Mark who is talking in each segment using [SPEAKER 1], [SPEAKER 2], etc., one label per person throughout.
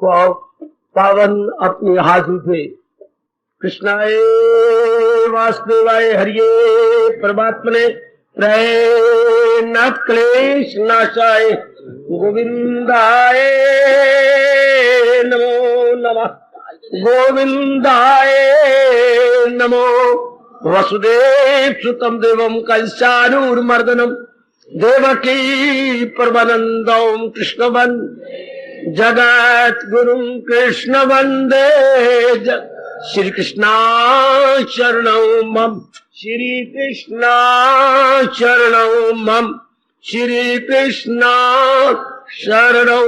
[SPEAKER 1] पावन अपनी हाथों से कृष्णाय वासुदेवाय हरिये परमात्मने प्रय न क्लेश नाशाय गोविंदाय नमो नमः गोविंदाय नमो वसुदेव सुतम देवम कंसानूरमर्दनम देवकी परमानंदम कृष्णवन जगत गुरु कृष्ण वंदे श्री कृष्णा शरणौ मम श्री कृष्णा शरणौ मम श्री कृष्णा शरणौ।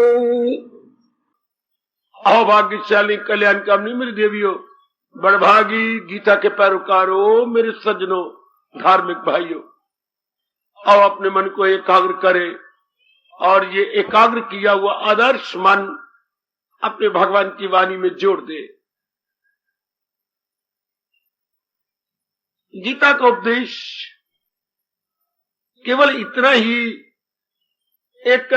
[SPEAKER 1] अभाग्यशाली कल्याण कामनी मेरी देवियों, बड़भागी गीता के पैरोकारों, मेरे सज्जनों, धार्मिक भाइयों, आओ अपने मन को एकाग्र करें और ये एकाग्र किया हुआ आदर्श मन अपने भगवान की वाणी में जोड़ दे। गीता का उपदेश केवल इतना ही एक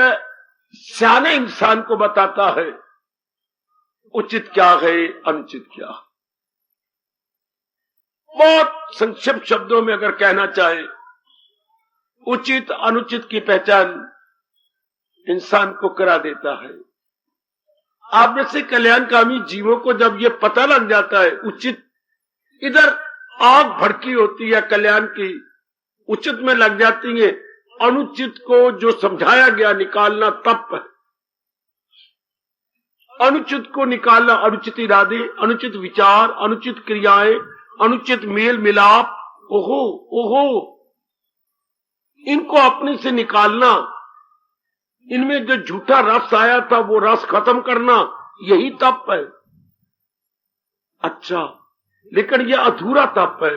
[SPEAKER 1] सियाने इंसान को बताता है उचित क्या है, अनुचित क्या है। बहुत संक्षिप्त शब्दों में अगर कहना चाहे, उचित अनुचित की पहचान इंसान को करा देता है। आप में से कल्याणकामी जीवों को जब ये पता लग जाता है, उचित इधर आग भड़की होती है कल्याण की, उचित में लग जाती है, अनुचित को जो समझाया गया निकालना तप है। अनुचित को निकालना, अनुचित इरादे, अनुचित विचार, अनुचित क्रियाएं, अनुचित मेल मिलाप, ओहो ओहो, इनको अपने से निकालना, इनमें जो झूठा रस आया था वो रस खत्म करना, यही तप है। अच्छा, लेकिन यह अधूरा तप है।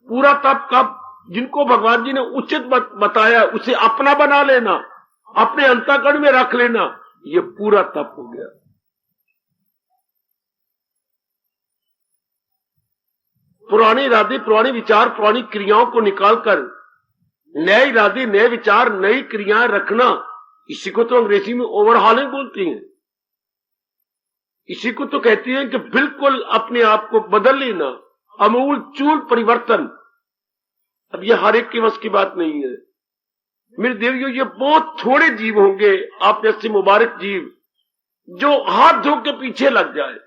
[SPEAKER 1] पूरा तप कब? जिनको भगवान जी ने उचित बताया उसे अपना बना लेना, अपने अंतःकरण में रख लेना, ये पूरा तप हो गया। पुराने इरादे, पुराने विचार, पुरानी क्रियाओं को निकालकर नए इरादे, नए विचार, नई क्रियाएं रखना, इसी को तो अंग्रेजी में ओवरहॉलिंग बोलती हैं। इसी को तो कहती हैं कि बिल्कुल अपने आप को बदल लेना, अमूल चूल परिवर्तन। अब ये हर एक के वश की बात नहीं है मेरे देवियों। ये बहुत थोड़े जीव होंगे आप जैसे मुबारक जीव जो हाथ धो के पीछे लग जाए,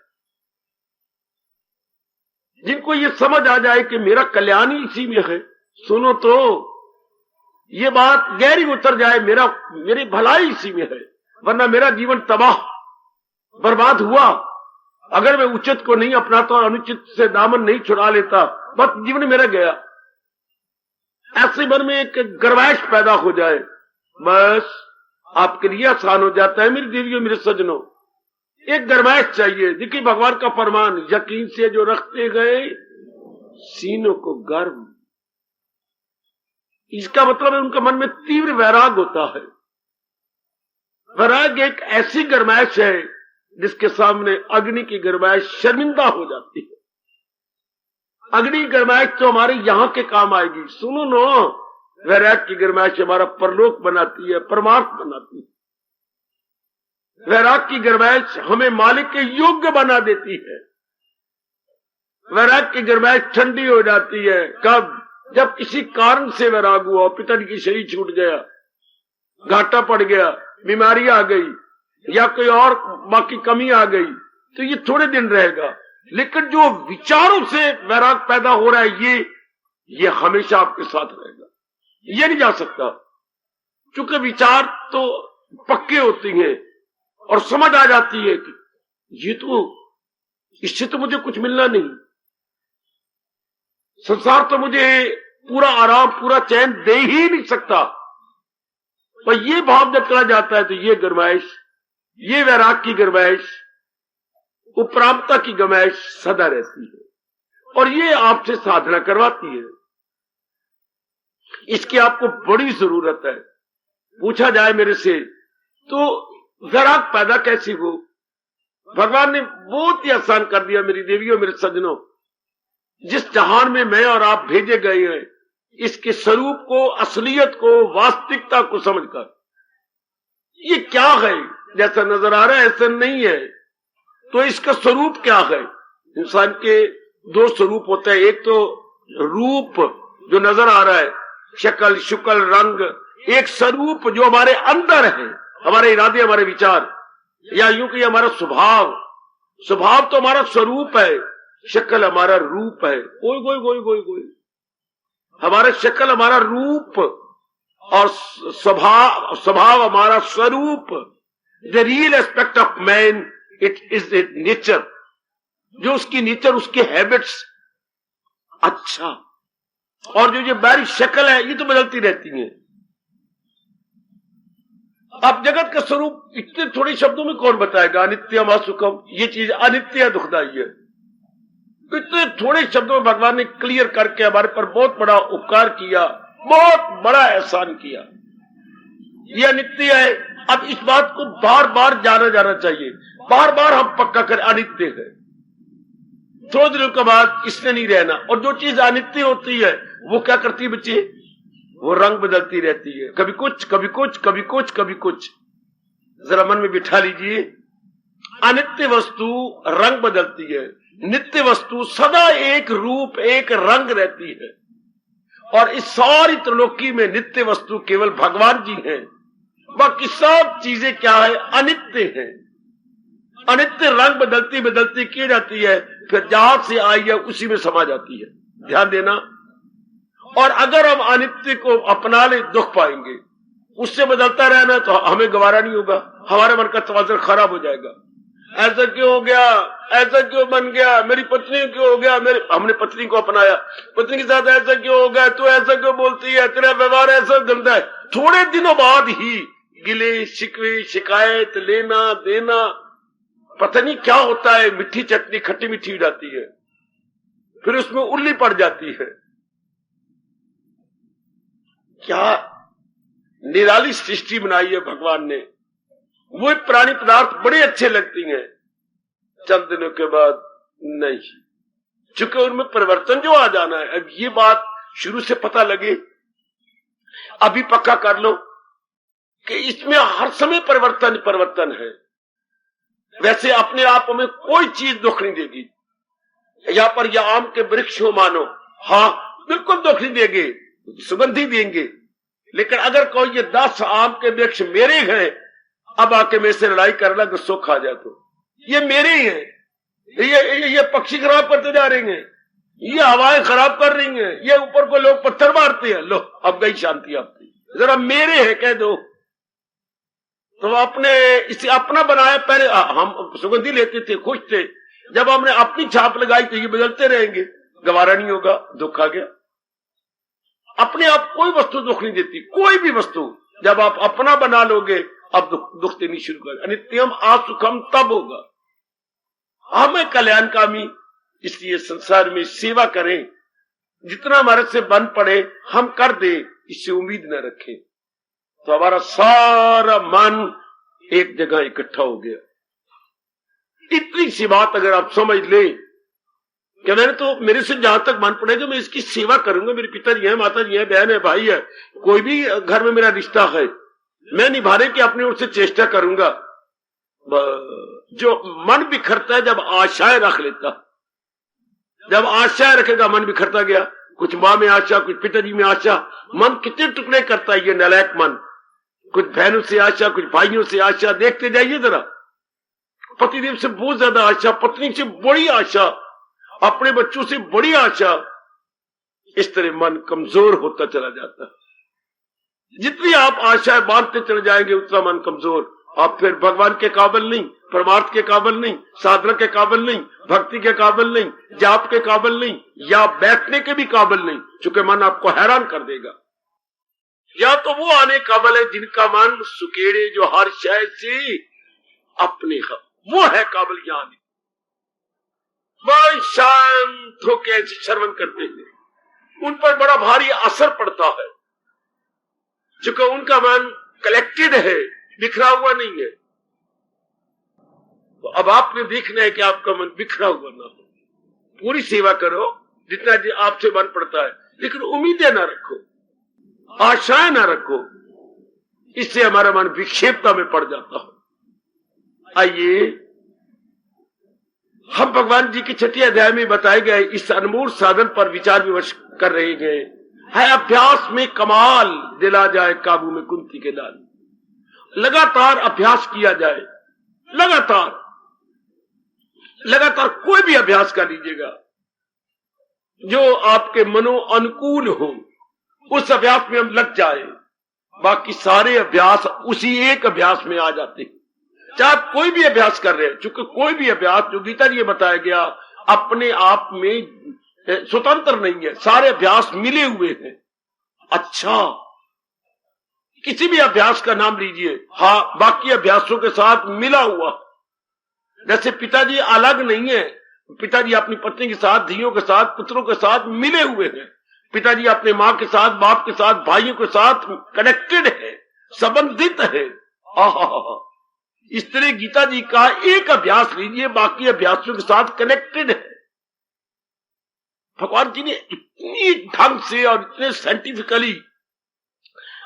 [SPEAKER 1] जिनको ये समझ आ जाए कि मेरा कल्याण ही इसी में है। सुनो तो ये बात गहरी उतर जाए, मेरी भलाई इसी में है, वरना मेरा जीवन तबाह बर्बाद हुआ। अगर मैं उचित को नहीं अपनाता और अनुचित से दामन नहीं छुड़ा लेता, बस जीवन मेरा गया। ऐसे मन में एक गर्वैश पैदा हो जाए, बस आपके लिए आसान हो जाता है मेरी देवियों, मेरे सज्जनों। एक गर्वैश चाहिए। देखिए भगवान का फरमान, यकीन से जो रखते गए सीनों को गर्व। इसका मतलब है उनका मन में तीव्र वैराग होता है। वैराग एक ऐसी गर्मैश है जिसके सामने अग्नि की गर्मैश शर्मिंदा हो जाती है। अग्नि गर्मैश तो हमारे यहां के काम आएगी। सुनो नो, वैराग की गर्मैश हमारा परलोक बनाती है, परमार्थ बनाती है। वैराग की गर्मैश हमें मालिक के योग्य बना देती है। वैराग की गर्मैश ठंडी हो जाती है कब? जब किसी कारण से वैराग हुआ, पिताजी की शरीर छूट गया, घाटा पड़ गया, बीमारी आ गई या कोई और बाकी कमी आ गई, तो ये थोड़े दिन रहेगा। लेकिन जो विचारों से वैराग पैदा हो रहा है, ये हमेशा आपके साथ रहेगा, ये नहीं जा सकता। क्योंकि विचार तो पक्के होती हैं और समझ आ जाती है कि ये तो, इससे तो मुझे कुछ मिलना नहीं, संसार तो मुझे पूरा आराम, पूरा चैन दे ही नहीं सकता। पर ये भाव जब चला जाता है तो ये गर्माइश, ये वैराग की गर्माइश, उपरामता की गर्माइश सदा रहती है और ये आपसे साधना करवाती है। इसकी आपको बड़ी जरूरत है। पूछा जाए मेरे से तो वैराग पैदा कैसे हो? भगवान ने बहुत ही आसान कर दिया मेरी देवियों, मेरे सज्जनों। जिस जहान में मैं और आप भेजे गए हैं, इसके स्वरूप को, असलियत को, वास्तविकता को समझकर, ये क्या है जैसा नजर आ रहा है ऐसा नहीं है। तो इसका स्वरूप क्या है? इंसान के दो स्वरूप होते हैं। एक तो रूप जो नजर आ रहा है, शक्ल शुक्ल रंग, एक स्वरूप जो हमारे अंदर है, हमारे इरादे हमारे विचार, या यूं कि हमारा स्वभाव। स्वभाव तो हमारा स्वरूप है, शक्ल हमारा रूप है। कोई कोई कोई कोई कोई हमारा शक्ल हमारा रूप और स्वभाव हमारा स्वरूप। The real aspect of man it is a nature, जो उसकी नेचर, उसकी हैबिट्स। अच्छा, और जो ये बाहरी शक्ल है ये तो बदलती रहती है। अब जगत का स्वरूप इतने थोड़े शब्दों में कौन बताएगा? अनित्यम असुखम, ये चीज अनित्य दुखदाई है। इतने थोड़े शब्दों में भगवान ने क्लियर करके हमारे पर बहुत बड़ा उपकार किया, बहुत बड़ा एहसान किया। यह अनित्य है। अब इस बात को बार बार जाना चाहिए, बार बार हम पक्का करें अनित्य है। थोड़े दिनों के बाद इसने नहीं रहना। और जो चीज अनित्य होती है वो क्या करती है बच्चे? वो रंग बदलती रहती है, कभी कुछ कभी कुछ कभी कुछ कभी कुछ। जरा मन में बिठा लीजिए, अनित्य वस्तु रंग बदलती है, नित्य वस्तु सदा एक रूप एक रंग रहती है। और इस सारी त्रिलोकी में नित्य वस्तु केवल भगवान जी हैं, बाकी सब चीजें क्या है? अनित्य है। अनित्य रंग बदलती बदलती की जाती है, फिर जहां से आई है उसी में समा जाती है। ध्यान देना। और अगर हम अनित्य को अपना ले दुख पाएंगे, उससे बदलता रहना तो हमें गवारा नहीं होगा, हमारे मन का तवाज़ुन खराब हो जाएगा। ऐसा क्यों हो गया, ऐसा क्यों बन गया, मेरी पत्नी क्यों हो गया, हमने पत्नी को अपनाया, पत्नी के साथ ऐसा क्यों हो गया, तू ऐसा क्यों बोलती है, तेरा व्यवहार ऐसा गंदा है। थोड़े दिनों बाद ही गिले शिकवे शिकायत लेना देना, पता नहीं क्या होता है, मिट्टी चटनी खट्टी मीठी हो जाती है, फिर उसमें उल्ली पड़ जाती है। क्या निराली सृष्टि बनाई है भगवान ने। वो प्राणी पदार्थ बड़े अच्छे लगती हैं, चंद दिनों के बाद नहीं, चूंकि उनमें परिवर्तन जो आ जाना है। अब ये बात शुरू से पता लगे, अभी पक्का कर लो कि इसमें हर समय परिवर्तन है। वैसे अपने आप में कोई चीज दुख नहीं देगी। यहां पर यह आम के वृक्ष हो मानो, हाँ बिल्कुल दुख नहीं देंगे, सुगंधी देंगे। लेकिन अगर कोई ये 10 आम के वृक्ष मेरे हैं, अब आके मेरे से लड़ाई कर ला, गुस्सा खा जाए तो ये मेरे ही हैं। ये पक्षी खराब करते जा रहे हैं, ये हवाएं खराब कर रही हैं, ये ऊपर को लोग पत्थर मारते हैं। लो अब गई शांति आपकी, जरा मेरे हैं कह दो। तो अपने इसे अपना बनाया। पहले हम सुगंधी लेते थे, खुश थे, जब हमने अपनी छाप लगाई तो ये बदलते रहेंगे, गवारा नहीं होगा, दुख आ गया। अपने आप कोई वस्तु दुख नहीं देती, कोई भी वस्तु। जब आप अपना बना लोगे अब दुख देनी शुरू कर। अनित्यम असुखम तब होगा। हमें कल्याणकामी, इसलिए संसार में सेवा करें, जितना हमारे से बन पड़े हम कर दे, इससे उम्मीद न रखें, तो हमारा सारा मन एक जगह इकट्ठा हो गया। इतनी सी बात अगर आप समझ ले कि मैंने तो मेरे से जहां तक मन पड़े जो मैं इसकी सेवा करूंगा, मेरे पिताजी हैं, माताजी हैं, बहन है, भाई है, कोई भी घर में मेरा रिश्ता है, मैं निभाने की अपनी ओर से चेष्टा करूंगा। जो मन बिखरता है जब आशाएं रख लेता, जब आशाएं रखेगा मन बिखरता गया। कुछ माँ में आशा, कुछ पिताजी में आशा, मन कितने टुकड़े करता है ये नालायक मन। कुछ बहनों से आशा, कुछ भाइयों से आशा, देखते जाइए जरा। पतिदेव से बहुत ज्यादा आशा, पत्नी से बड़ी आशा, अपने बच्चों से बड़ी आशा। इस तरह मन कमजोर होता चला जाता है। जितनी आप आशाएं बांधते चले जाएंगे उतना मन कमजोर। आप फिर भगवान के काबिल नहीं, परमार्थ के काबिल नहीं, साधना के काबिल नहीं, भक्ति के काबिल नहीं, जाप के काबिल नहीं, या बैठने के भी काबिल नहीं, क्योंकि मन आपको हैरान कर देगा। या तो वो आने काबिल है जिनका मन सुकेड़े, जो हर शय से अपने वो है काबिल ज्ञान। बड़ा शांत होकर ऐसे श्रवण करते हैं, उन पर बड़ा भारी असर पड़ता है, क्योंकि उनका मन कलेक्टेड है, बिखरा हुआ नहीं है। तो अब आपने देखना है कि आपका मन बिखरा हुआ ना हो। पूरी सेवा करो जितना आपसे मन पड़ता है, लेकिन उम्मीदें ना रखो, आशाएं ना रखो, इससे हमारा मन विक्षेपता में पड़ जाता है। आइए हम भगवान जी के 6 अध्याय में बताए गए इस अनमोल साधन पर विचार विमर्श कर रहे गए है। अभ्यास में कमाल दिला जाए काबू में कुंती के लाल। लगातार अभ्यास किया जाए, लगातार कोई भी अभ्यास कर लीजिएगा जो आपके मनो अनुकूल हो, उस अभ्यास में हम लग जाए, बाकी सारे अभ्यास उसी एक अभ्यास में आ जाते हैं। चाहे आप कोई भी अभ्यास कर रहे हैं, चूंकि कोई भी अभ्यास जो गीता जी बताया गया अपने आप में स्वतंत्र नहीं है, सारे अभ्यास मिले हुए हैं। अच्छा, किसी भी अभ्यास का नाम लीजिए, हाँ बाकी अभ्यासों के साथ मिला हुआ। जैसे पिताजी अलग नहीं है, पिताजी अपनी पत्नी के साथ, धियों के साथ, पुत्रों के साथ मिले हुए हैं। पिताजी अपने माँ के साथ, बाप के साथ, भाइयों के साथ कनेक्टेड है, संबंधित है। इस तरह गीता जी का एक अभ्यास लीजिए, बाकी अभ्यासों के साथ कनेक्टेड है। भगवान जी ने इतनी ढंग से और इतने साइंटिफिकली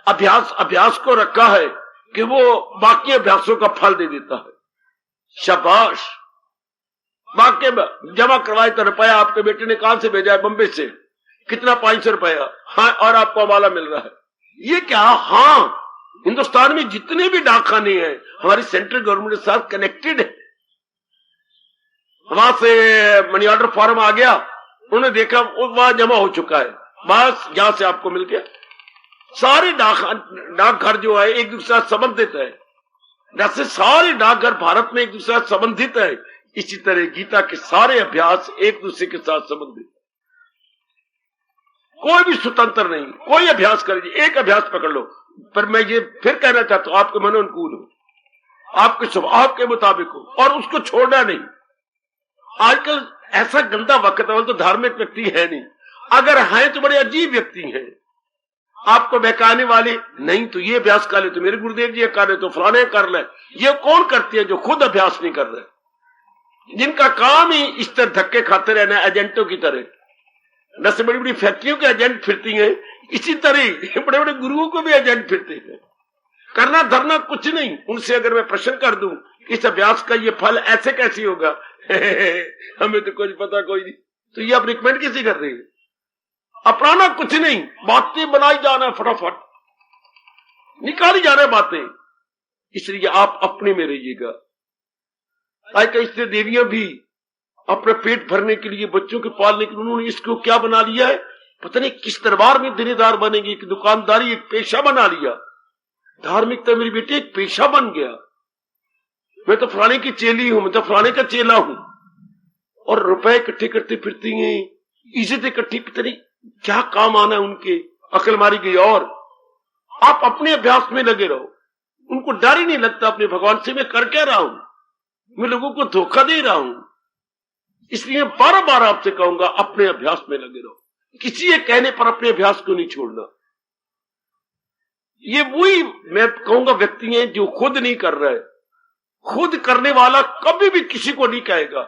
[SPEAKER 1] अभ्यास को रखा है कि वो बाकी अभ्यासों का फल दे देता है। शाबाश। बाकी जमा करवाए तो रुपया आपके बेटे ने कहां से भेजा है? बंबई से। कितना? 500 रुपया। हाँ, और आपको हवाला मिल रहा है। ये क्या? हाँ, हिंदुस्तान में जितने भी डाकखाने हैं हमारी सेंट्रल गवर्नमेंट के साथ कनेक्टेड है। वहां से मनी ऑर्डर फॉर्म आ गया, उन्होंने देखा वहां जमा हो चुका है, बस यहां से आपको मिल गया। सारे डाकघर जो है एक दूसरे से संबंधित है। जैसे सारे डाकघर भारत में एक दूसरे से संबंधित है, इसी तरह गीता के सारे अभ्यास एक दूसरे के साथ संबंधित है। कोई भी स्वतंत्र नहीं। कोई अभ्यास कर लीजिए, एक अभ्यास पकड़ लो। पर मैं ये फिर कहना चाहता हूं, आपके मनोनुकूल हो, आपके स्वभाव के मुताबिक हो, और उसको छोड़ना नहीं। आजकल ऐसा गंदा वक्त है, तो धार्मिक व्यक्ति है नहीं, अगर हैं तो बड़े अजीब व्यक्ति हैं। आपको बहकाने वाले, नहीं तो ये अभ्यास कर ले, तो मेरे गुरुदेव जी कर ले, तो फलाने कर ले। ये कौन करती है? जो खुद अभ्यास नहीं कर रहे, जिनका काम ही इस तरह धक्के खाते रहना, एजेंटों की तरह। जैसे बड़ी बड़ी फैक्ट्रियों के एजेंट फिरती हैं, इसी तरह बड़े बड़े गुरुओं को भी एजेंट फिरते हैं। करना धरना कुछ नहीं। उनसे अगर मैं प्रश्न कर दूं इस अभ्यास का ये फल ऐसे कैसे होगा हमें तो कुछ पता कोई नहीं, तो ये आप रिकमेंड कैसे कर रहे हैं? अपनाना कुछ नहीं, बातें बनाई जाना, फटाफट निकाली जा रही बातें। इसलिए आप अपने में रहिएगा। आजकल इससे देवियां भी अपने पेट भरने के लिए, बच्चों के पालने के लिए, उन्होंने इसको क्या बना लिया है, पता नहीं किस दरबार में दिनेदार बनेगी, एक दुकानदारी एक पेशा बना लिया। धार्मिकता मेरी बेटी एक पेशा बन गया। मैं तो फलाने की चेली हूं, मैं तो फलाने का चेला हूं, और रुपए इकट्ठे करते फिरती हैं, इज्जत इकट्ठी, पता नहीं क्या काम आना है उनके, अकल मारी गई। और आप अपने अभ्यास में लगे रहो। उनको डर ही नहीं लगता अपने भगवान से, मैं कर क्या रहा हूं, मैं लोगों को धोखा दे रहा हूं। इसलिए बार बार आपसे कहूंगा, अपने अभ्यास में लगे रहो। किसी एक कहने पर अपने अभ्यास को नहीं छोड़ना। ये वही मैं कहूंगा व्यक्ति हैं जो खुद नहीं कर रहे। खुद करने वाला कभी भी किसी को नहीं कहेगा,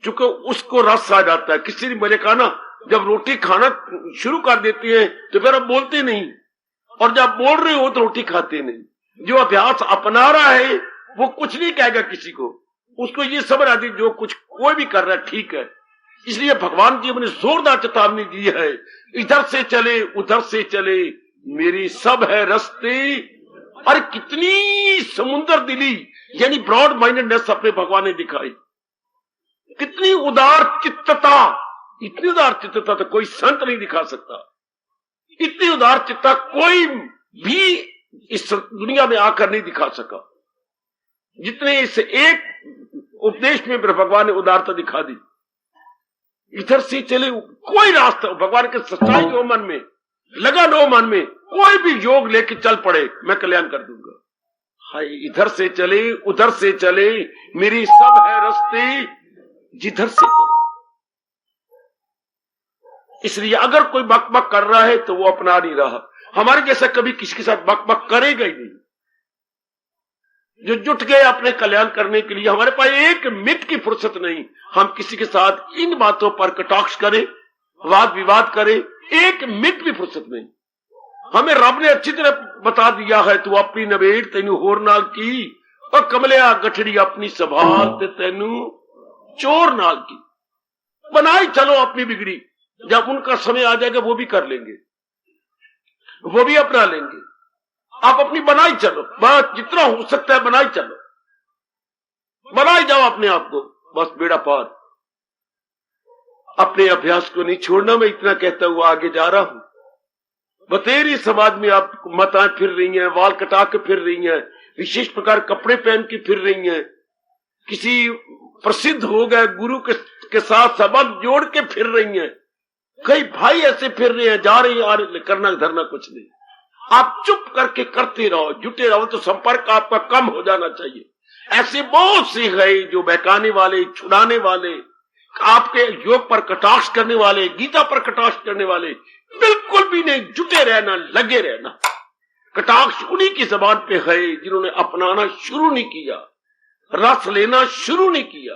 [SPEAKER 1] क्योंकि उसको रस आ जाता है। किसी ने मुझे कहा ना, जब रोटी खाना शुरू कर देती है तो फिर अब बोलते नहीं, और जब बोल रहे हो तो रोटी खाते नहीं। जो अभ्यास अपना रहा है वो कुछ नहीं कहेगा किसी को, उसको ये समझ आती जो कुछ कोई भी कर रहा है ठीक है। इसलिए भगवान जी ने जोरदार चेतावनी दी है, इधर से चले उधर से चले, मेरी सब है रस्ते। अरे कितनी समुद्र दिली, यानी ब्रॉड माइंडेडनेस अपने भगवान ने दिखाई। कितनी उदार चित्तता, इतनी उदार चित्तता तो कोई संत नहीं दिखा सकता। इतनी उदार चित्तता कोई भी इस दुनिया में आकर नहीं दिखा सका, जितने इस एक उपदेश में भगवान ने उदारता दिखा दी। इधर से चले, कोई रास्ता भगवान के सच्चाई हो मन में, लगन हो मन में, कोई भी योग लेके चल पड़े, मैं कल्याण कर दूंगा। हाय, इधर से चले उधर से चले, मेरी सब है रस्ते जिधर से चले। इसलिए अगर कोई बकबक कर रहा है तो वो अपना नहीं रहा। हमारे जैसा कभी किसी के साथ बकबक करेगा ही नहीं। जो जुट गए अपने कल्याण करने के लिए, हमारे पास एक मिनट की फुर्सत नहीं हम किसी के साथ इन बातों पर कटाक्ष करें, वाद विवाद करें, एक मिनट भी फुर्सत नहीं। हमें रब ने अच्छी तरह बता दिया है, तू अपनी नवेड़ तेनू होर नाल की, और कमलिया गठड़ी अपनी संभाल ते तेनू चोर नाल की बनाई चलो अपनी बिगड़ी, जब उनका समय आ जाएगा वो भी कर लेंगे, वो भी अपना लेंगे। आप अपनी बनाई चलो, बस जितना हो सकता है बनाई चलो, बनाई जाओ अपने आप को, बस बेड़ा पार। अपने अभ्यास को नहीं छोड़ना। मैं इतना कहता हुआ आगे जा रहा हूं। बतेरी समाज में आप माताएं फिर रही हैं, वाल कटा के फिर रही हैं, विशेष प्रकार कपड़े पहन के फिर रही हैं, किसी प्रसिद्ध हो गए गुरु के साथ संबंध जोड़ के फिर रही हैं, कई भाई ऐसे फिर रहे हैं, जा रहे हैं, आ रहे, करना धरना कुछ नहीं। आप चुप करके करते रहो, जुटे रहो, तो संपर्क आपका कम हो जाना चाहिए। ऐसे बहुत से गए जो बहकाने वाले, छुड़ाने वाले, आपके योग पर कटाक्ष करने वाले, गीता पर कटाक्ष करने वाले, बिल्कुल भी नहीं। जुटे रहना, लगे रहना। कटाक्ष उन्हीं की जबान पे है जिन्होंने अपनाना शुरू नहीं किया, रस लेना शुरू नहीं किया।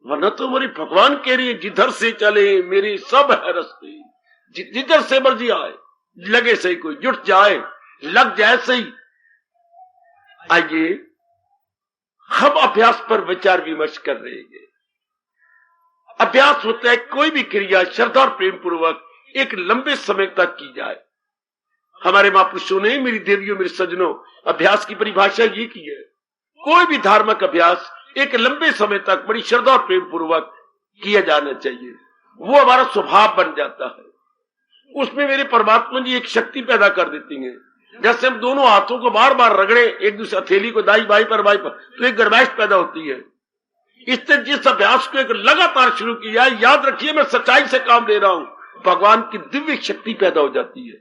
[SPEAKER 1] वरना तो हमारी भगवान कह रही है जिधर से चले मेरी सब है रस्ते, जिधर से मर्जी आए, लगे सही, कोई जुट जाए, लग जाए सही। आइए हम अभ्यास पर विचार विमर्श कर रहे हैं। अभ्यास होता है कोई भी क्रिया श्रद्धा और प्रेम पूर्वक एक लंबे समय तक की जाए। हमारे महापुरुषों ने, मेरी देवियों, मेरे सज्जनों, अभ्यास की परिभाषा ये की है, कोई भी धार्मिक अभ्यास एक लंबे समय तक बड़ी श्रद्धा और प्रेम पूर्वक किया जाना चाहिए। वो हमारा स्वभाव बन जाता है। उसमें मेरे परमात्मा जी एक शक्ति पैदा कर देती हैं। जैसे हम दोनों हाथों को बार बार रगड़े एक दूसरे हथेली को दाई बाई पर तो एक गर्माइश पैदा होती है। इससे जिस अभ्यास को एक लगातार शुरू किया, याद रखिए मैं सच्चाई से काम ले रहा हूं, भगवान की दिव्य शक्ति पैदा हो जाती है।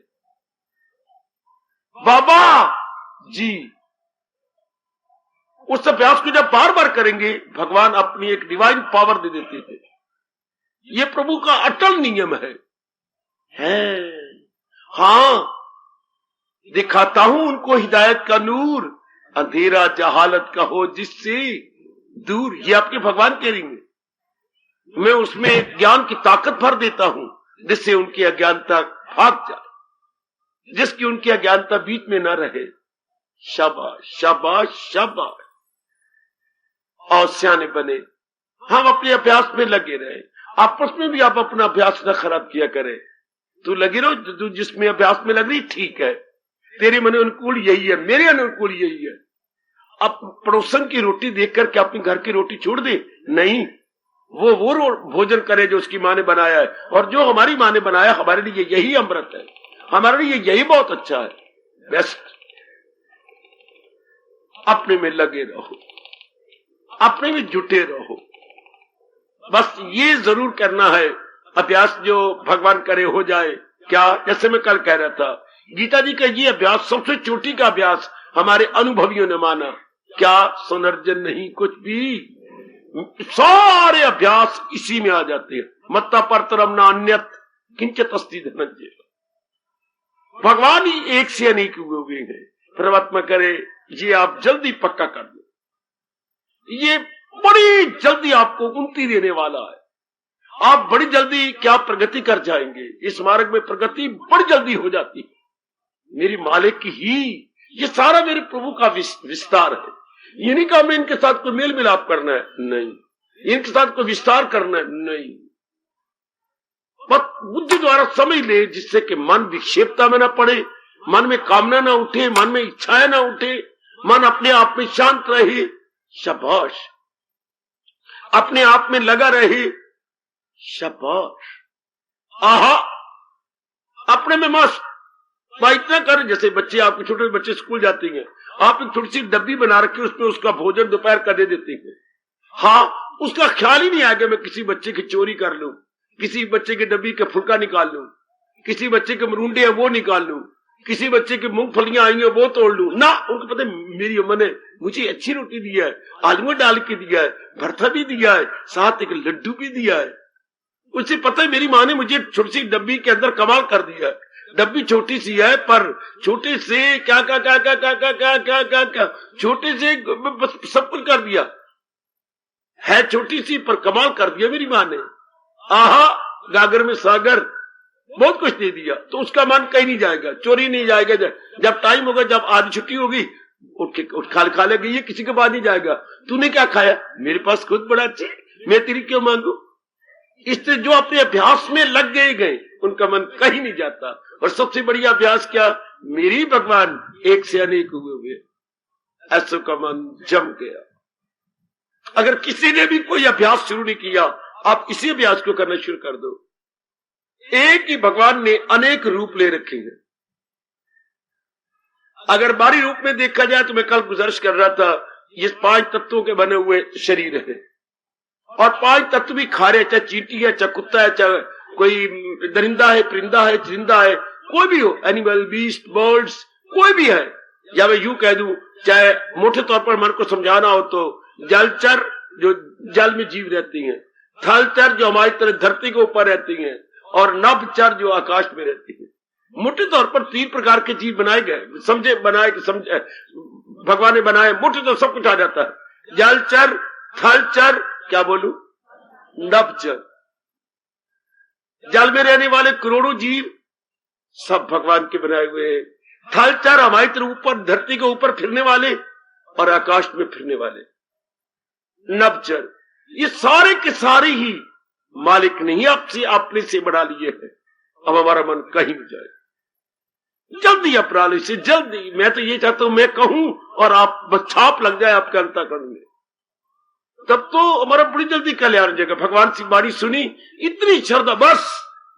[SPEAKER 1] बाबा जी उस अभ्यास को जब बार बार करेंगे, भगवान अपनी एक डिवाइन पावर दे देते हैं। ये प्रभु का अटल नियम है। हां, दिखाता हूं उनको हिदायत का नूर, अंधेरा जहालत का हो जिससे दूर। ये आपके भगवान कह रही है। मैं उसमें ज्ञान की ताकत भर देता हूं जिससे उनकी अज्ञानता भाग जाए, जिसकी उनकी अज्ञानता बीच में न रहे। शाबाश शाबाश शाबाश। और सियाने बने, हम अपने अभ्यास में लगे रहे। आपस में भी आप अपना अभ्यास न खराब किया करें। तू लगी रहो, तू जिसमें अभ्यास में लग रही ठीक है, तेरे मन अनुकूल यही है, मेरे अनुकूल यही है। अब पड़ोसन की रोटी देख करके अपने घर की रोटी छोड़ दे, नहीं, वो भोजन करे जो उसकी माँ ने बनाया है, और जो हमारी माँ ने बनाया हमारे लिए यही अमृत है, हमारे लिए यही बहुत अच्छा है, बेस्ट। अपने में लगे रहो, अपने में जुटे रहो। बस ये जरूर करना है, अभ्यास जो भगवान करे हो जाए। क्या, जैसे मैं कल कह रहा था, गीता जी का ये अभ्यास सबसे चोटी का अभ्यास हमारे अनुभवियों ने माना। क्या सुनर्जन नहीं कुछ भी, सारे अभ्यास इसी में आ जाते हैं। मत्ता परतरम न अन्यत किंचित अस्ति धनंजय। भगवान ही एक से अनेक हुए हैं। परमात्मा करे ये आप जल्दी पक्का कर दो, ये बड़ी जल्दी आपको उन्नति देने वाला है। आप बड़ी जल्दी क्या प्रगति कर जाएंगे। इस मार्ग में प्रगति बड़ी जल्दी हो जाती है। मेरी मालिक ही, ये सारा मेरे प्रभु का विस्तार है। ये नहीं कहा मैं इनके साथ कोई मेल मिलाप करना है, नहीं, इनके साथ कोई विस्तार करना है, नहीं। बस बुद्धि द्वारा समझ ले, जिससे कि मन विक्षेपता में ना पड़े, मन में कामना ना उठे, मन में इच्छाएं ना उठे, मन अपने आप में शांत रहे। शाबाश। अपने आप में लगा रहे। शाबाश। आहा, अपने में मस्त। मैं इतना कर, जैसे बच्चे, आपके छोटे बच्चे स्कूल जाते हैं, आप एक छोटी सी डब्बी बना रखी, उसमें उसका भोजन दोपहर का दे देते हैं। हाँ, उसका ख्याल ही नहीं आएगा मैं किसी बच्चे की चोरी कर लूं, किसी बच्चे के डब्बी का फुलका निकाल लूं, किसी बच्चे के मरूंडे हैं वो निकाल लूं, किसी बच्चे की मूंगफलियां आई हैं वो तोड़ लूं ना। उनको पता है मेरी अम्मा ने मुझे अच्छी रोटी दी है, आलू डाल के दिया है, भरता भी दिया है, साथ एक लड्डू भी दिया है। उसे पता है मेरी माँ ने मुझे छोटी सी डब्बी के अंदर कमाल कर दिया है। डब्बी छोटी सी है पर छोटे से क्या क्या क्या क्या क्या क्या क्या क्या क्या क्या छोटे से सब कुछ कर दिया है। छोटी सी पर कमाल कर दिया मेरी माँ ने। आहा, गागर में सागर, बहुत कुछ दे दिया। तो उसका मन कहीं नहीं जाएगा, चोरी नहीं जाएगा। जब टाइम होगा, जब आधी छुट्टी होगी, उठ खा लेगा, ये किसी के बाद नहीं जाएगा। तूने क्या खाया? मेरे पास खुद बड़ा अच्छी मैं तेरी क्यों मांगू? इससे जो अपने अभ्यास में लग गए उनका मन कहीं नहीं जाता। और सबसे बढ़िया अभ्यास क्या? मेरी भगवान एक से अनेक हुए, ऐसों का मन जम गया। अगर किसी ने भी कोई अभ्यास शुरू नहीं किया, आप इसी अभ्यास को करना शुरू कर दो। एक ही भगवान ने अनेक रूप ले रखे हैं। अगर बाहरी रूप में देखा जाए तो मैं कल गुजारिश कर रहा था, ये 5 तत्वों के बने हुए शरीर है, और 5 तत्व भी खा रहे, चाहे चींटी है, चाहे कुत्ता है, चाहे कोई दरिंदा है, परिंदा है, चरिंदा है, कोई भी हो, एनिमल, बीस्ट, बर्ड्स, कोई भी है। या मैं यूं कह दूं, चाहे मोटे तौर पर मन को समझाना हो तो जलचर जो जल में जीव रहती हैं, थलचर जो हमारी तरह धरती के ऊपर रहती हैं, और नभचर जो आकाश में रहती है। मोटे तौर पर 3 प्रकार के जीव बनाए गए, समझे भगवान ने बनाए, मोटे तौर सब कुछ आ जाता है। जलचर, थलचर, क्या बोलूं, नभचर, जल में रहने वाले करोड़ों जीव सब भगवान के बनाए हुए हैं। थलचर हमारी तरह ऊपर धरती के ऊपर फिरने वाले और आकाश में फिरने वाले। नभचर, ये सारे के सारे ही मालिक नहीं आपसे अपने से बना लिए हैं। अब हमारा मन कहीं नहीं जाए, जल्दी अपना लो इसे, जल्दी। मैं तो ये चाहता हूं, मैं कहूं और आप बस छाप लग जाए आपके अंतःकरण में, तब तो हमारा बड़ी जल्दी कल्याण हो जाएगा। भगवान की वाणी सुनी, इतनी श्रद्धा, बस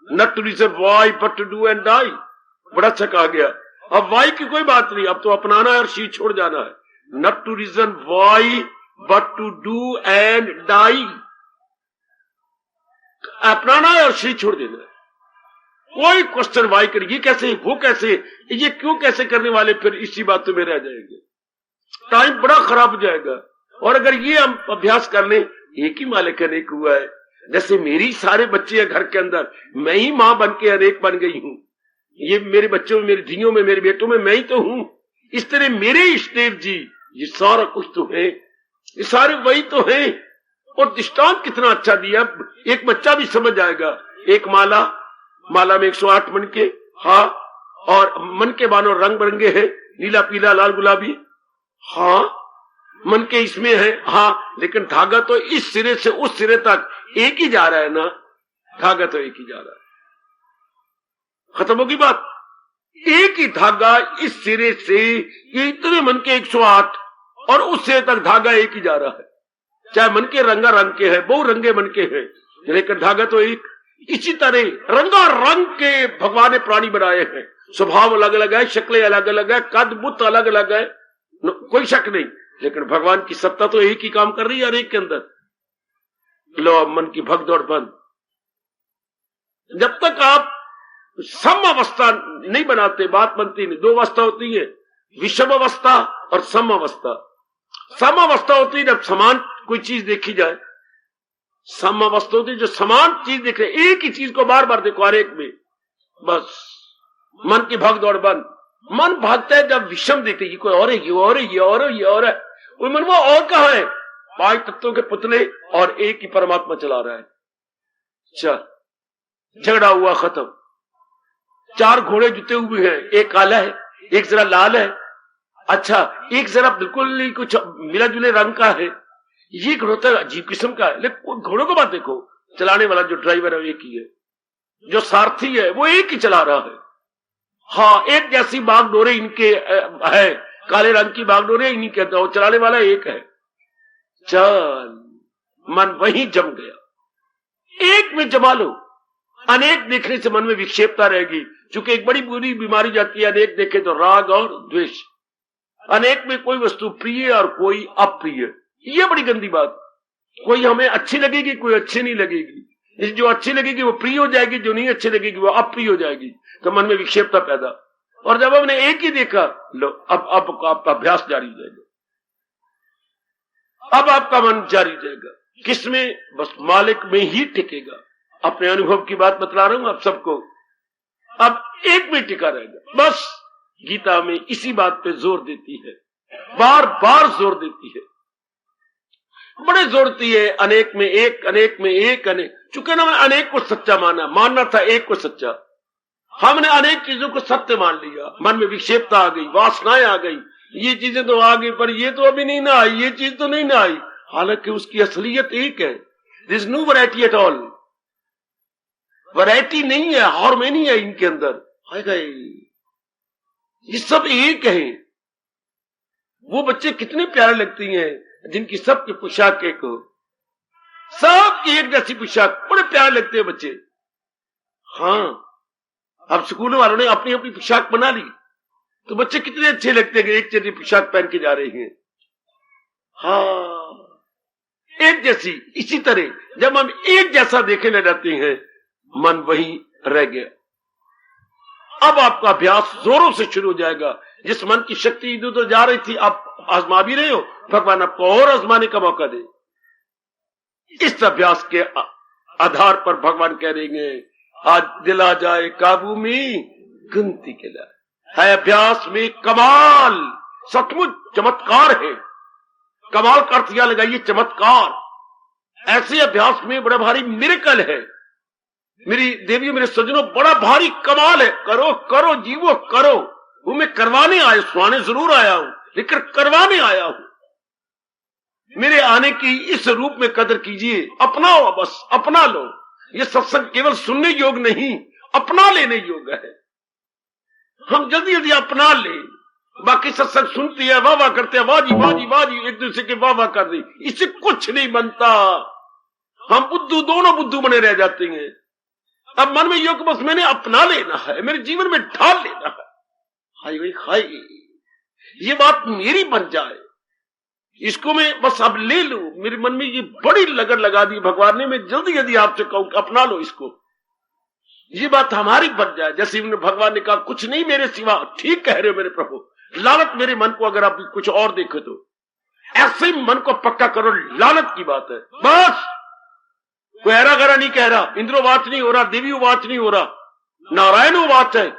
[SPEAKER 1] not to reason why but to do and die. बड़ा अच्छा कहा गया। अब वाई की कोई बात नहीं, अब तो अपनाना है और शीश छोड़ जाना है। Not to reason why but to do and die, अपनाना है और शीश छोड़ देना है। कोई क्वेश्चन वाई कर, ये कैसे, वो कैसे, ये क्यों, कैसे करने वाले फिर इसी बातों में रह जाएंगे, टाइम बड़ा खराब हो जाएगा। और अगर ये हम अभ्यास कर लें, एक ही मालिक अनेक हुआ है। जैसे मेरी सारे बच्चे हैं घर के अंदर, मैं ही मां बन के अनेक बन गई हूं। ये मेरे बच्चों में, मेरी धियों में, मेरे बेटों में मैं ही तो हूं। इस तरह मेरे इष्टदेव जी, ये सारा कुछ तो है, ये सारे वही तो है। और दृष्टांत कितना अच्छा दिया, एक बच्चा भी समझ जाएगा। एक माला में 108 मन के, हाँ, और मन के बानो रंग बिरंगे हैं, नीला, पीला, लाल, गुलाबी, हाँ, मन के इसमें है, हाँ, लेकिन धागा तो इस सिरे से उस सिरे तक एक ही जा रहा है ना, धागा तो एक ही जा रहा है। खत्म होगी बात। एक ही धागा इस सिरे से, ये इतने मन के 108 और उस सिरे तक धागा एक ही जा रहा है। चाहे मन के रंगा रंग के हैं, बहु रंगे मन के हैं, लेकिन धागा तो एक। इसी तरह रंगा रंग के भगवान ने प्राणी बनाए हैं, स्वभाव अलग अलग है, शक्लें अलग अलग है, कद बुत अलग अलग है, कोई शक नहीं, लेकिन भगवान की सत्ता तो एक ही काम कर रही है हर एक के अंदर। लो अब मन की भगदौड़ बंद। जब तक आप सम अवस्था नहीं बनाते, बात बनती नहीं। 2 अवस्था होती है, विषम अवस्था और सम अवस्था। सम अवस्था होती है जब समान कोई चीज देखी जाए, सम अवस्था होती है जो समान चीज देख रहे, एक ही चीज को बार बार देखो हर एक में, बस मन की भगदौड़ बंद। मन भागता है जब विषम देखते, ये कोई और है, ये और है, ये और है, ये और है, वो मन वो और कहां है? 5 तत्वों के पुतले और एक ही परमात्मा चला रहा है। चल, झगड़ा हुआ, खत्म। 4 घोड़े जुते हुए हैं, एक काला है, एक जरा लाल है, अच्छा एक जरा बिल्कुल नहीं कुछ मिला जुले रंग का है, ये घोड़ा अजीब किस्म का है। लेकिन घोड़ों को बात देखो, चलाने वाला जो ड्राइवर है एक ही है, जो सारथी है वो एक ही चला रहा है। हाँ, एक जैसी बागडोरे इनके है, काले रंग की बागडोरे इन्हीं के, तो चलाने वाला एक है। चल, मन वहीं जम गया। एक में जमा लो, अनेक देखने से मन में विक्षेपता रहेगी, क्योंकि एक बड़ी बुरी बीमारी जाती है, अनेक देखे तो राग और द्वेष। अनेक में कोई वस्तु प्रिय और कोई अप्रिय, ये बड़ी गंदी बात। कोई हमें अच्छी लगेगी, कोई अच्छी नहीं लगेगी। जो अच्छी लगेगी वो प्रिय हो जाएगी, जो नहीं अच्छी लगेगी वो अप्रिय हो जाएगी, तो मन में विक्षेपता पैदा। और जब हमने एक ही देखा, लो अब आपका अभ्यास जारी रहेगा, अब आपका मन जारी रहेगा। किसमें? बस मालिक में ही टिकेगा। अपने अनुभव की बात बतला रहा हूं आप सबको, अब एक में टिका रहेगा। बस गीता में इसी बात पे जोर देती है, बार बार जोर देती है, बड़े जोर देती है। अनेक में एक, अनेक में एक, अनेक। चूंकि ना अनेक को सच्चा मानना था एक को सच्चा, हमने अनेक चीजों को सत्य मान लिया। मन में विक्षेपता आ गई, वासनाएं आ गई, ये चीजें तो आ गई पर ये तो अभी नहीं ना आई, ये चीज तो नहीं ना आई, हालांकि उसकी असलियत एक है। There is no variety at all. Variety नहीं है, हार्मनी है इनके अंदर। हाय हाय, ये सब एक हैं। वो बच्चे कितने प्यारे लगते हैं जिनकी सबकी पोशाक एक हो, सबकी एक जैसी पोशाक, बड़े प्यारे लगते हैं बच्चे। हाँ, अब स्कूलों वालों ने अपनी अपनी पोशाक बना ली तो बच्चे कितने अच्छे लगते हैं कि एक जैसी पोशाक पहन के जा रहे हैं। हाँ, एक जैसी। इसी तरह जब हम एक जैसा देखने लग जाते हैं, मन वहीं रह गया। अब आपका अभ्यास जोरों से शुरू हो जाएगा। जिस मन की शक्ति इधर उधर जा रही थी, आप आजमा भी रहे हो, भगवान आपको और आजमाने का मौका दे। इस अभ्यास के आधार पर भगवान कह रहे हैं, आज दिल आ जाए काबू में गिनती के लाए। है अभ्यास में कमाल, सचमुच चमत्कार है। कमाल का अर्थ यह लगाइए, चमत्कार। ऐसे अभ्यास में बड़ा भारी मिरेकल है। मेरी देवियों, मेरे सज्जनों, बड़ा भारी कमाल है। करो करो जीवो करो। वो मैं करवाने आया, सुनाने जरूर आया हूं, लेकिन करवाने आया हूं। मेरे आने की इस रूप में कदर कीजिए, अपनाओ, बस अपना लो। ये सत्संग केवल सुनने योग नहीं, अपना लेने योग है। हम जल्दी जल्दी अपना ले, बाकी सत्संग सुनते हैं, वाह वाह करते हैं, वाह जी वाह जी वाह जी, एक दूसरे के वाह वाह कर दी, इससे कुछ नहीं बनता। हम बुद्धू, दोनों बुद्धू बने रह जाते हैं। अब मन में योग बस मैंने अपना लेना है, मेरे जीवन में ढाल लेना है। हाय भाई हाय, ये बात मेरी बन जाए, इसको मैं बस अब ले लूं। मेरे मन में ये बड़ी लगन लगा दी भगवान ने, मैं जल्दी जल्दी आपसे कहूं अपना लो इसको, ये बात हमारी बन जाए। जैसे भगवान ने कहा, कुछ नहीं मेरे सिवा। ठीक कह रहे हो मेरे प्रभु, लालच मेरे मन को अगर आप कुछ और देखो तो ऐसे ही मन को पक्का करो, लालच की बात है। बस कोई हरा गरा नहीं कह रहा, इंद्रोवाच नहीं हो रहा, देवी वाच नहीं हो रहा, नारायण वाच है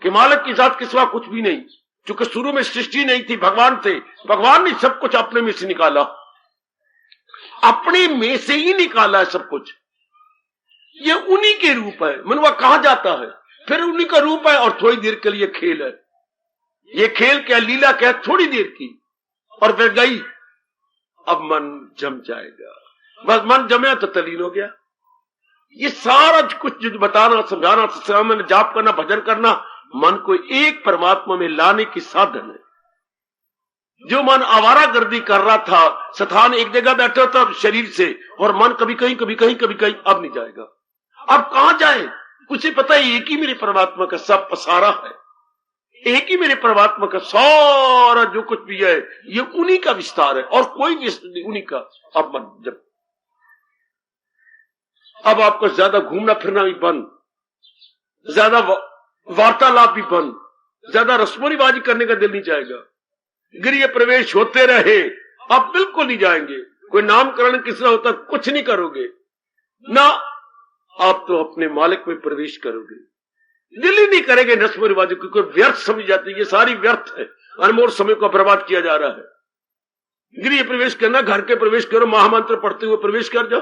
[SPEAKER 1] कि मालिक की जात के सिवा कुछ भी नहीं। क्योंकि शुरू में सृष्टि नहीं थी, भगवान थे, भगवान ने सब कुछ अपने में से निकाला, अपने में से ही निकाला है सब कुछ। ये उन्हीं के रूप है। मनवा कहां जाता है, फिर उन्हीं का रूप है, और थोड़ी देर के लिए खेल है। ये खेल क्या, लीला क्या, थोड़ी देर की, और फिर गई। अब मन जम जाएगा, बस मन जमे तो तलीन हो गया। ये सारा कुछ जो बताना, समझाना, सत्संग, जाप करना, भजन करना, मन को एक परमात्मा में लाने की साधन है। जो मन आवारागर्दी कर रहा था, स्थान एक जगह बैठा था शरीर से, और मन कभी कहीं कभी कहीं कभी कहीं, अब नहीं जाएगा। अब कहां जाए, उसे पता है एक ही मेरे परमात्मा का सब पसारा है, एक ही मेरे परमात्मा का सारा जो कुछ भी है ये उन्हीं का विस्तार है, और कोई विस्तार नहीं, उन्हीं का। अब मन जब, अब आपको ज्यादा घूमना फिरना भी बंद, ज्यादा वार्तालाप भी बंद, ज्यादा रस्मोरीबाजी करने का दिल नहीं चाहेगा। गृह प्रवेश होते रहे, आप बिल्कुल नहीं जाएंगे। कोई नामकरण किसका होता, कुछ नहीं करोगे ना, आप तो अपने मालिक में प्रवेश करोगे। दिल ही नहीं करेंगे रस्मोरीबाजी, क्योंकि व्यर्थ समझ जाती है, ये सारी व्यर्थ है, अनमोल समय को बर्बाद किया जा रहा है। गृह प्रवेश करना, घर के प्रवेश करो, महामंत्र पढ़ते हुए प्रवेश कर जाओ,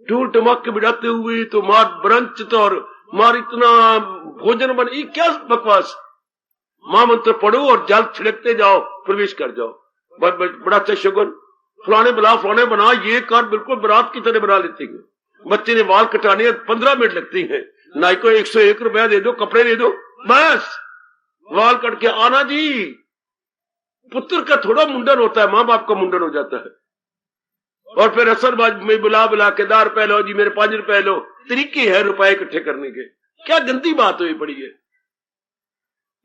[SPEAKER 1] ढोल टमाक के बिड़ाते हुए तो मार ब्रंच और मार इतना भोजन बन, ये क्या बकवास। महामंत्र पढ़ो और जल छिड़कते जाओ, प्रवेश कर जाओ। बड़ा अच्छा शगुन, फलाने बुला, फलाने बना, ये कर, बिल्कुल बारात की तरह बना लेते हैं। बच्चे ने बाल कटाने 15 मिनट लगती है, नाई को 101 रुपया दे दो, कपड़े दे दो, बस बाल कट के आना जी। पुत्र का थोड़ा मुंडन होता है, माँ बाप का मुंडन हो जाता है। और फिर असरबाज में बुला बुला के 10 रुपए लो जी, मेरे 5 रुपए लो, तरीके है रुपए इकट्ठे करने के। क्या गंदी बात हुई पड़ी है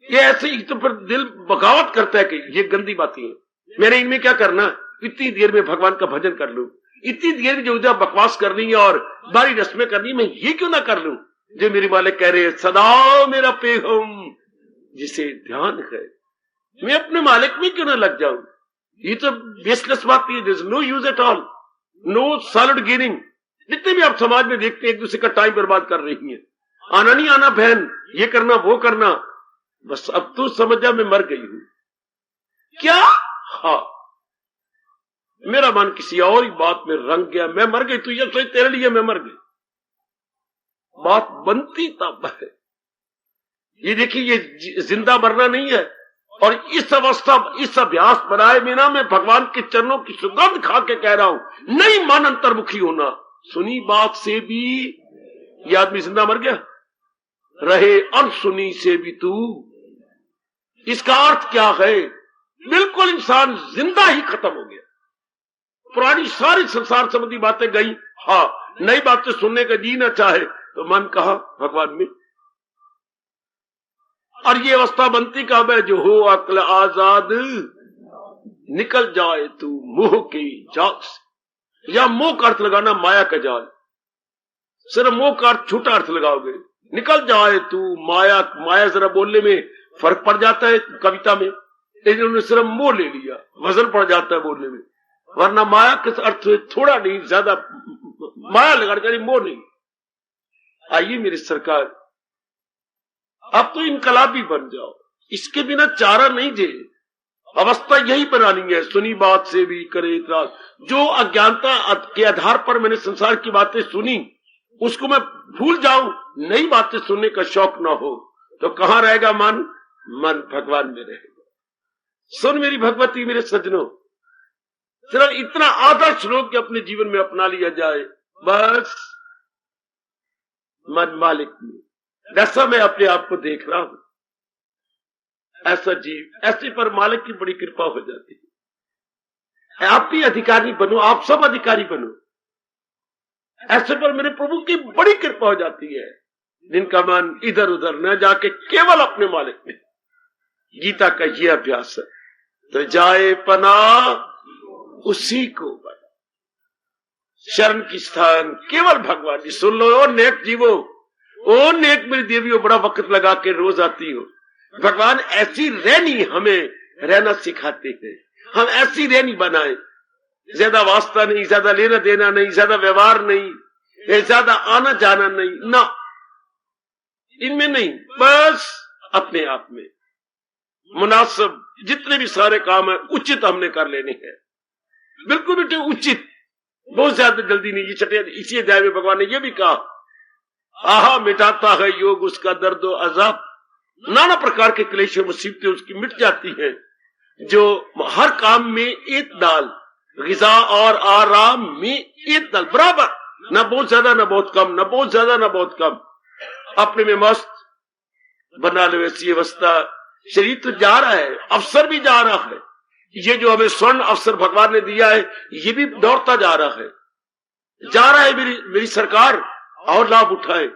[SPEAKER 1] ये, ऐसे ही तो फिर दिल बगावत करता है कि ये गंदी बातें हैं। मैंने इनमें क्या करना, इतनी देर में भगवान का भजन कर लूं, इतनी देर में जो उधर बकवास करनी है और बारी रस्में करनी, मैं ये क्यों ना कर लूं जो मेरे मालिक कह रहे हैं, सदा मेरा पेगम जिसे ध्यान है। मैं अपने मालिक में क्यों ना लग जाऊं, ये तो बेसलेस बात है, there is no use at all, no solid gaining. जितने भी आप समाज में देखते हैं एक दूसरे का टाइम बर्बाद कर रही है, आना नहीं आना बहन, ये करना वो करना, बस अब तो समझ जा मैं मर गई हूं क्या। हाँ, मेरा मन किसी और ही बात में रंग गया, मैं मर गई, तू ये सोच तेरे लिए मैं मर गई, बात बनती तब है। ये देखिए, ये जिंदा मरना नहीं है, और इस अवस्था, इस अभ्यास बनाए बिना मैं भगवान के चरणों की सुगंध खा के कह रहा हूं, नहीं मन अंतर्मुखी होना। सुनी बात से भी ये आदमी जिंदा मर गया, रहे अनसुनी से भी तू। इसका अर्थ क्या है? बिल्कुल इंसान जिंदा ही खत्म हो गया। पुरानी सारी संसार संबंधी बातें गई, हाँ, नई बातें सुनने का जी न चाहे तो मन कहा भगवान में। और ये अवस्था बनती कब है? जो हो अक्ल आजाद, निकल जाए तू मोह की जाल से। या मोह का अर्थ लगाना माया का जाल, सिर्फ मोह का अर्थ छोटा अर्थ लगाओगे। निकल जाए तू माया, माया जरा बोलने में फर्क पड़ जाता है कविता में, लेकिन उन्होंने सिर्फ मोह ले लिया, वजन पड़ जाता है बोलने में। वरना माया किस अर्थ थोड़ा नहीं, ज्यादा माया लगा, मोह नहीं। आइए मेरी सरकार, अब तो इनकलाबी बन जाओ, इसके बिना चारा नहीं जे। अवस्था यही बनानी है, सुनी बात से भी करे इतराज। जो अज्ञानता के आधार पर मैंने संसार की बातें सुनी, उसको मैं भूल जाऊं, नई बातें सुनने का शौक ना हो, तो कहां रहेगा मन? मन भगवान में रहेगा। सुन मेरी भगवती, मेरे सज्जनों, सिर्फ इतना आदर्श लोग अपने जीवन में अपना लिया जाए, बस मन मालिक में। जैसा मैं अपने आप को देख रहा हूं, ऐसा जीव, ऐसे पर मालिक की बड़ी कृपा हो जाती है। आप भी अधिकारी बनो, आप सब अधिकारी बनो, ऐसे पर मेरे प्रभु की बड़ी कृपा हो जाती है, जिनका मन इधर उधर न जाके केवल अपने मालिक में। गीता का ये अभ्यास है, तो जाए पना उसी को बना, शरण की स्थान केवल भगवान जी। सुन लो ओ नेक जीवो, ओ नेक मेरी देवियों, बड़ा वक्त लगा के रोज आती हो। भगवान ऐसी रहनी हमें रहना सिखाते हैं, हम ऐसी रहनी बनाए, ज्यादा वास्ता नहीं, ज्यादा लेना देना नहीं, ज्यादा व्यवहार नहीं, ज्यादा आना जाना नहीं, ना, इनमें नहीं, बस अपने आप में मुनासिब जितने भी सारे काम है उचित हमने कर लेने हैं, बिल्कुल बेटे उचित, बहुत ज्यादा जल्दी नहीं। ये छठे इसी अध्याय में भगवान ने ये भी कहा, आहा मिटाता है योग उसका दर्द और अजाब, नाना प्रकार के क्लेश मुसीबतें उसकी मिट जाती हैं, जो हर काम में इत्दाल, ग़िज़ा और आराम में इत्दाल बराबर, न बहुत ज्यादा न बहुत कम, न बहुत ज्यादा न बहुत कम, अपने में मस्त बना लो ऐसी अवस्था। शरीर तो जा रहा है, अवसर भी जा रहा है, ये जो हमें स्वर्ण अवसर भगवान ने दिया है ये भी दौड़ता जा रहा है, मेरी सरकार, और लाभ उठाए।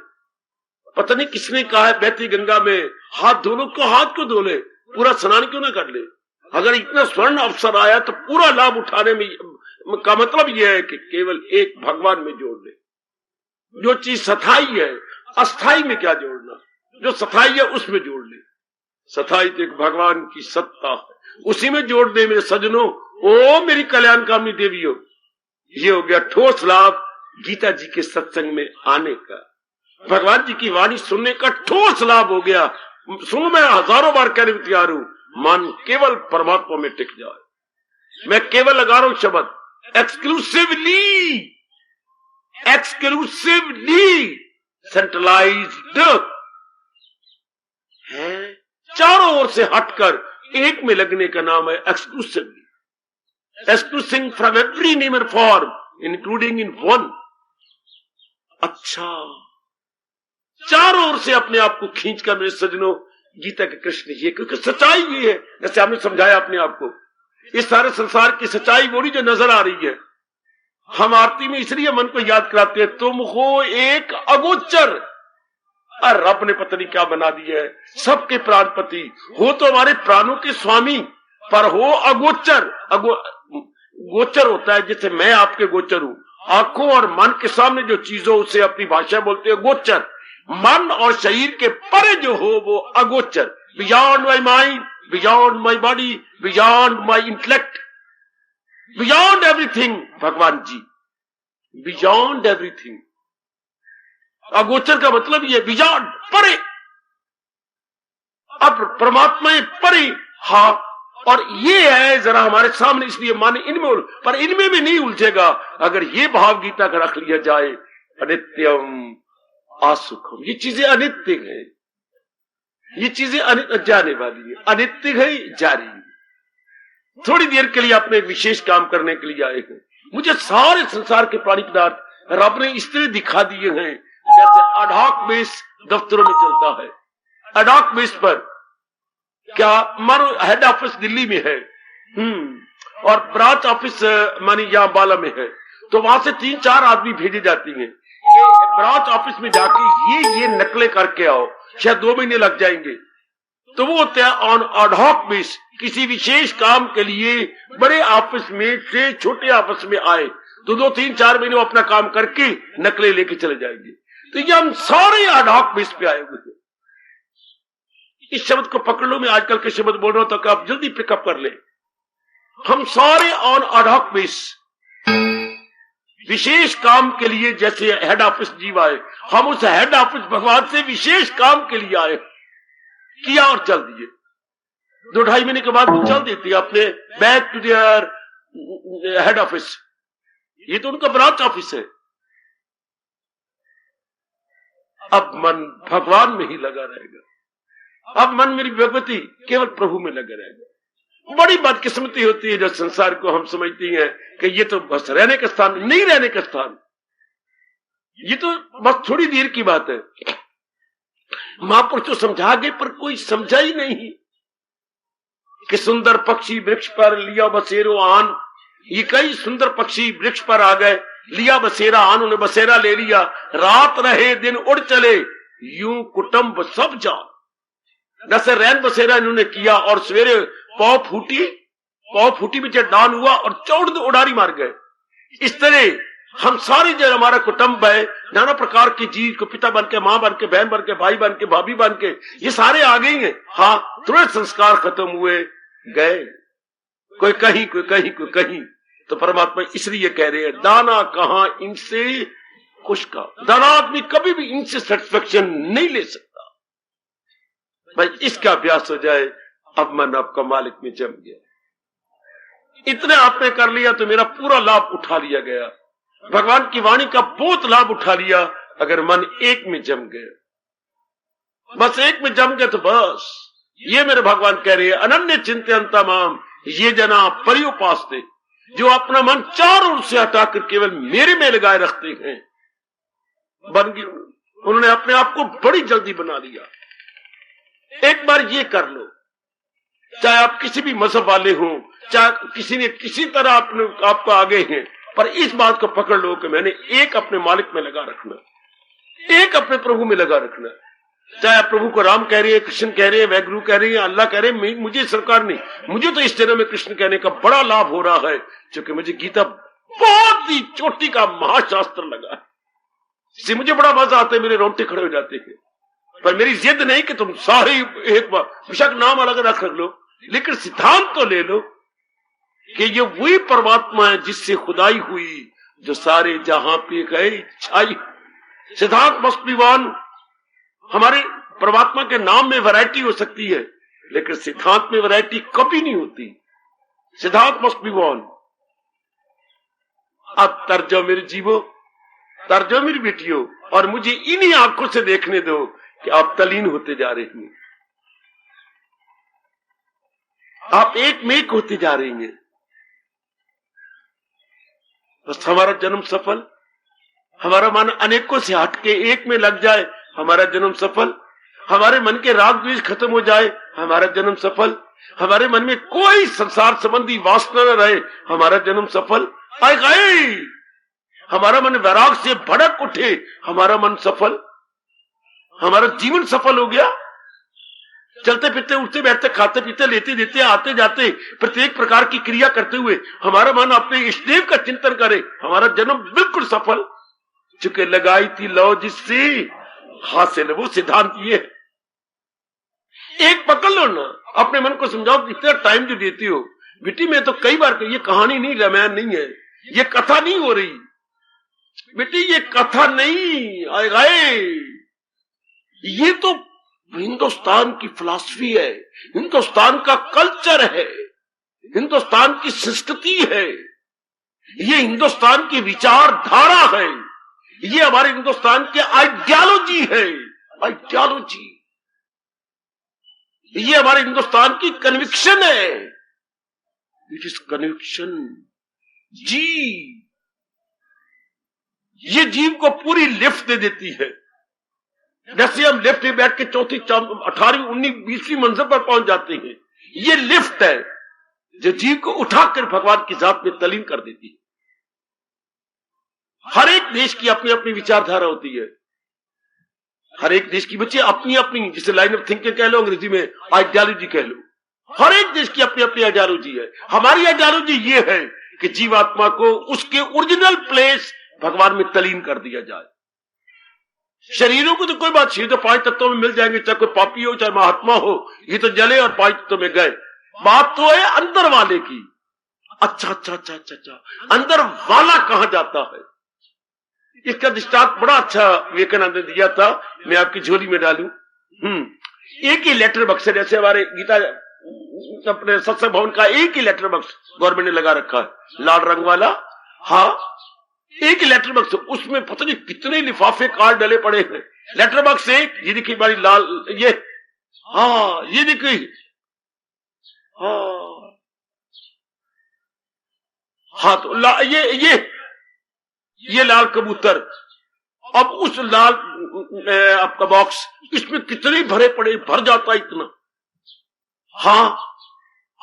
[SPEAKER 1] पता नहीं किसने कहा है, बहती गंगा में हाथ धो लो, को हाथ को धो ले, पूरा स्नान क्यों ना कर ले? अगर इतना स्वर्ण अवसर आया तो पूरा लाभ उठाने में का मतलब यह है कि केवल एक भगवान में जोड़ ले। जो चीज सथाई है, अस्थाई में क्या जोड़ना, जो सथाई है उसमें जोड़ ले। सथाई तो एक भगवान की सत्ता है, उसी में जोड़ दे मेरे सज्जनों। ओ मेरी कल्याणकामी देवियों, ये हो गया ठोस लाभ गीता जी के सत्संग में आने का, भगवान जी की वाणी सुनने का ठोस लाभ हो गया। सुनो, मैं हजारों बार कहने को तैयार हूं, मन केवल परमात्मा में टिक जाए। मैं केवल लगा रहा हूं शब्द, एक्सक्लूसिवली सेंट्रलाइज्ड है, चारों ओर से हटकर एक में लगने का नाम है exclusively, exclusing from every name and form including in one. अच्छा, चारों ओर से अपने आप को खींचकर मेरे सज्जनों गीता के कृष्ण ये, क्योंकि सच्चाई ये है, जैसे आपने समझाया अपने आप को, इस सारे संसार की सच्चाई वो जो नजर आ रही है। हम आरती में इसलिए मन को याद कराते हैं, तुम हो एक अगोचर, और रब ने पता नहीं क्या बना दिया है, सबके प्राणपति हो तो हमारे प्राणों के स्वामी, पर हो अगोचर। गोचर होता है जैसे मैं आपके गोचर हूं, आंखों और मन के सामने जो चीजों उसे अपनी भाषा बोलते हैं गोचर, मन और शरीर के परे जो हो वो अगोचर, beyond my mind, beyond my body, beyond my intellect, beyond everything. भगवान जी बियॉन्ड एवरीथिंग, अगोचर का मतलब ये बियॉन्ड, परे। अब परमात्मा परे, हाँ, और ये है जरा हमारे सामने, इसलिए माने इनमें, पर इनमें भी नहीं उलझेगा अगर ये भाव गीता का रख लिया जाए, अनित्यम आसुखम, ये चीजें अनित्य हैं, ये चीजें जाने वाली है, अनित्य है, जारी है। थोड़ी देर के लिए अपने विशेष काम करने के लिए आए हैं। मुझे सारे संसार के प्राणी पदार्थ रब ने इस तरह दिखा दिए हैं जैसे अडॉक बेस दफ्तरों में चलता है। अडॉक बेस पर क्या मानो हेड ऑफिस दिल्ली में है और ब्रांच ऑफिस मानी यहाँ बाला में है, तो वहां से 3-4 आदमी भेजे जाती हैं कि ब्रांच ऑफिस में जाके ये नकलें करके आओ, शायद 2 महीने लग जाएंगे। तो वो होते हैं ऑन अडॉक बेस, किसी विशेष काम के लिए बड़े ऑफिस में से छोटे ऑफिस में आए तो 2-3-4 महीने वो अपना काम करके नकलें लेके चले जाएंगे। तो ये हम सारे अडॉक बेस पे आए हुए हैं। इस शब्द को पकड़ लो, मैं आजकल के शब्द बोल रहा हूं तो आप जल्दी पिकअप कर ले। हम सारे ऑन अडॉक बेस विशेष काम के लिए, जैसे हेड ऑफिस जीव आए, हम उस हेड ऑफिस भगवान से विशेष काम के लिए आए, किया और चल दिए। 2-2.5 महीने के बाद वो चल देती है अपने back to there head office. ये तो उनका ब्रांच ऑफिस है। अब मन भगवान में ही लगा रहेगा, अब मन मेरी भगवती केवल प्रभु में लगा रहेगा। बड़ी बदकिस्मती होती है जो संसार को हम समझती हैं कि ये तो बस रहने का स्थान, नहीं रहने का स्थान, ये तो बस थोड़ी देर की बात है। महापुरुष तो समझा गए पर कोई समझा ही नहीं कि सुंदर पक्षी वृक्ष पर लिया बसेरो आन। ये कई सुंदर पक्षी वृक्ष पर आ गए, लिया बसेरा आन, उन्हें बसेरा ले लिया, रात रहे दिन उड़ चले, यूं कुटुंब सब जान। जैसे रैन बसेरा इन्होंने किया और सवेरे पौ फूटी में डान हुआ और चौड़ उड़ारी मार गए। इस तरह हम सारे जो हमारा कुटुंब है, नाना प्रकार के जीव को पिता बन के, मां बन के, बहन बन के, भाई बन के, भाभी बन के, ये सारे आ गए हैं। हाँ, तुरंत संस्कार खत्म हुए गए, कोई कहीं कोई कहीं कोई कहीं। तो परमात्मा इसलिए कह रहे हैं, दाना कहां इनसे कुछ का। दाना आदमी कभी भी इनसे सेटिस्फेक्शन नहीं ले सकता। भाई इसका अभ्यास हो जाए, अब मन आपका मालिक में जम गया। इतने आपने कर लिया तो मेरा पूरा लाभ उठा लिया गया, भगवान की वाणी का बहुत लाभ उठा लिया। अगर मन एक में जम गया, बस एक में जम गया तो बस। ये मेरे भगवान कह रहे हैं, अनन्य चिंतयन्ता माम ये जना पर्युपास्ते, जो अपना मन चारों ओर से हटाकर केवल मेरे में लगाए रखते हैं, बन गए। उन्होंने अपने आप को बड़ी जल्दी बना लिया। एक बार ये कर लो, चाहे आप किसी भी मजहब वाले हों, चाहे किसी ने किसी तरह आपको आगे हैं, पर इस बात को पकड़ लो कि मैंने एक अपने मालिक में लगा रखना, एक अपने प्रभु में लगा रखना। चाहे आप प्रभु को राम कह रहे हैं, कृष्ण कह रहे हैं, वैगुरु कह रहे हैं, अल्लाह कह रहे हैं, मुझे सरकार नहीं, मुझे तो इस जन्म में कृष्ण कहने का बड़ा लाभ हो रहा है, क्योंकि मुझे गीता बहुत ही चोटी का महाशास्त्र लगा है। इससे मुझे बड़ा मजा आता है, मेरे रोंगटे खड़े हो जाते हैं। पर मेरी जिद नहीं कि तुम सारे एक बार बेशक नाम अलग रख लो, लेकिन सिद्धांत तो ले लो कि ये वही परमात्मा है जिससे खुदाई हुई, जो सारे जहां पे गए छाई। सिद्धांत मस्ट बी वन। हमारे परमात्मा के नाम में वैरायटी हो सकती है, लेकिन सिद्धांत में वैरायटी कभी नहीं होती। सिद्धांत मस्ट बी वन। अब तर जाओ मेरे जीवो, तर जाओ मेरी बेटियों, और मुझे इन्हीं आंखों से देखने दो कि आप तलीन होते जा रही हैं, आप एक में एक होते जा रही हैं। बस हमारा जन्म सफल, हमारा मन अनेकों से हटके एक में लग जाए, हमारा जन्म सफल। हमारे मन के राग द्वेष खत्म हो जाए, हमारा जन्म सफल। हमारे मन में कोई संसार संबंधी वासना न रहे, हमारा जन्म सफल। आए गए हमारा मन वैराग से भड़क उठे, हमारा मन सफल, हमारा जीवन सफल हो गया। चलते फिरते, उठते बैठते, खाते पीते, लेते देते, आते जाते, प्रत्येक प्रकार की क्रिया करते हुए हमारा मन अपने इष्टदेव का चिंतन करे, हमारा जन्म बिल्कुल सफल। चुके लगाई थी लो जिससे हासिल, वो सिद्धांत ये है। एक पकड़ लो ना, अपने मन को समझाओ। इतना टाइम जो देती हो बेटी, मैं तो कई बार, ये कहानी नहीं, रामायण नहीं है, ये कथा नहीं हो रही बेटी, ये कथा नहीं आए, ये तो हिंदुस्तान की फिलॉसफी है, हिंदुस्तान का कल्चर है, हिंदुस्तान की संस्कृति है, ये हिंदुस्तान की विचारधारा है, ये हमारे हिंदुस्तान की आइडियोलॉजी है। आइडियोलॉजी ये हमारे हिंदुस्तान की कन्विक्शन है। It is conviction. जी, ये जीव को पूरी लिफ्ट दे देती है। जैसे हम लिफ्ट में बैठ के चौथी 18वीं 19वीं 20वीं मंजिल पर पहुंच जाते हैं, ये लिफ्ट है जो जीव को उठाकर भगवान की जात में तलीन कर देती है। हर एक देश की अपनी अपनी विचारधारा होती है। हर एक देश की बच्चे अपनी अपनी, जिसे लाइन ऑफ थिंकिंग कह लो, अंग्रेजी में आइडियोलॉजी कह लो। हर एक देश की अपनी अपनी आइडियोलॉजी है। हमारी आइडियोलॉजी ये है कि जीवात्मा को उसके ओरिजिनल प्लेस भगवान में तलीन कर दिया जाए। शरीरों को तो कोई बात, शरीर तो 5 तत्वों में मिल जाएंगे, चाहे कोई पापी हो चाहे महात्मा हो, ये तो जले और 5 तत्वों में गए। बात तो है अंदर वाले की। अच्छा अच्छा अच्छा अच्छा अच्छा, अंदर वाला कहां जाता है? इसका दृष्टांत बड़ा अच्छा विवेकानंद ने दिया था, मैं आपकी झोली में डालूं। एक ही लेटर बक्स है, जैसे हमारे गीता अपने सत्संग भवन का एक ही लेटर बक्स गवर्नमेंट ने लगा रखा है, लाल रंग वाला। हाँ, एक ही लेटर बक्स, उसमें पता नहीं कितने लिफाफे कार्ड डले पड़े हैं। लेटर बक्स एक, ये देखिए हमारी लाल, ये हाँ, ये देखिए हाँ, तो ये लाल कबूतर। अब उस लाल आपका बॉक्स, इसमें कितने भरे पड़े, भर जाता इतना। हाँ,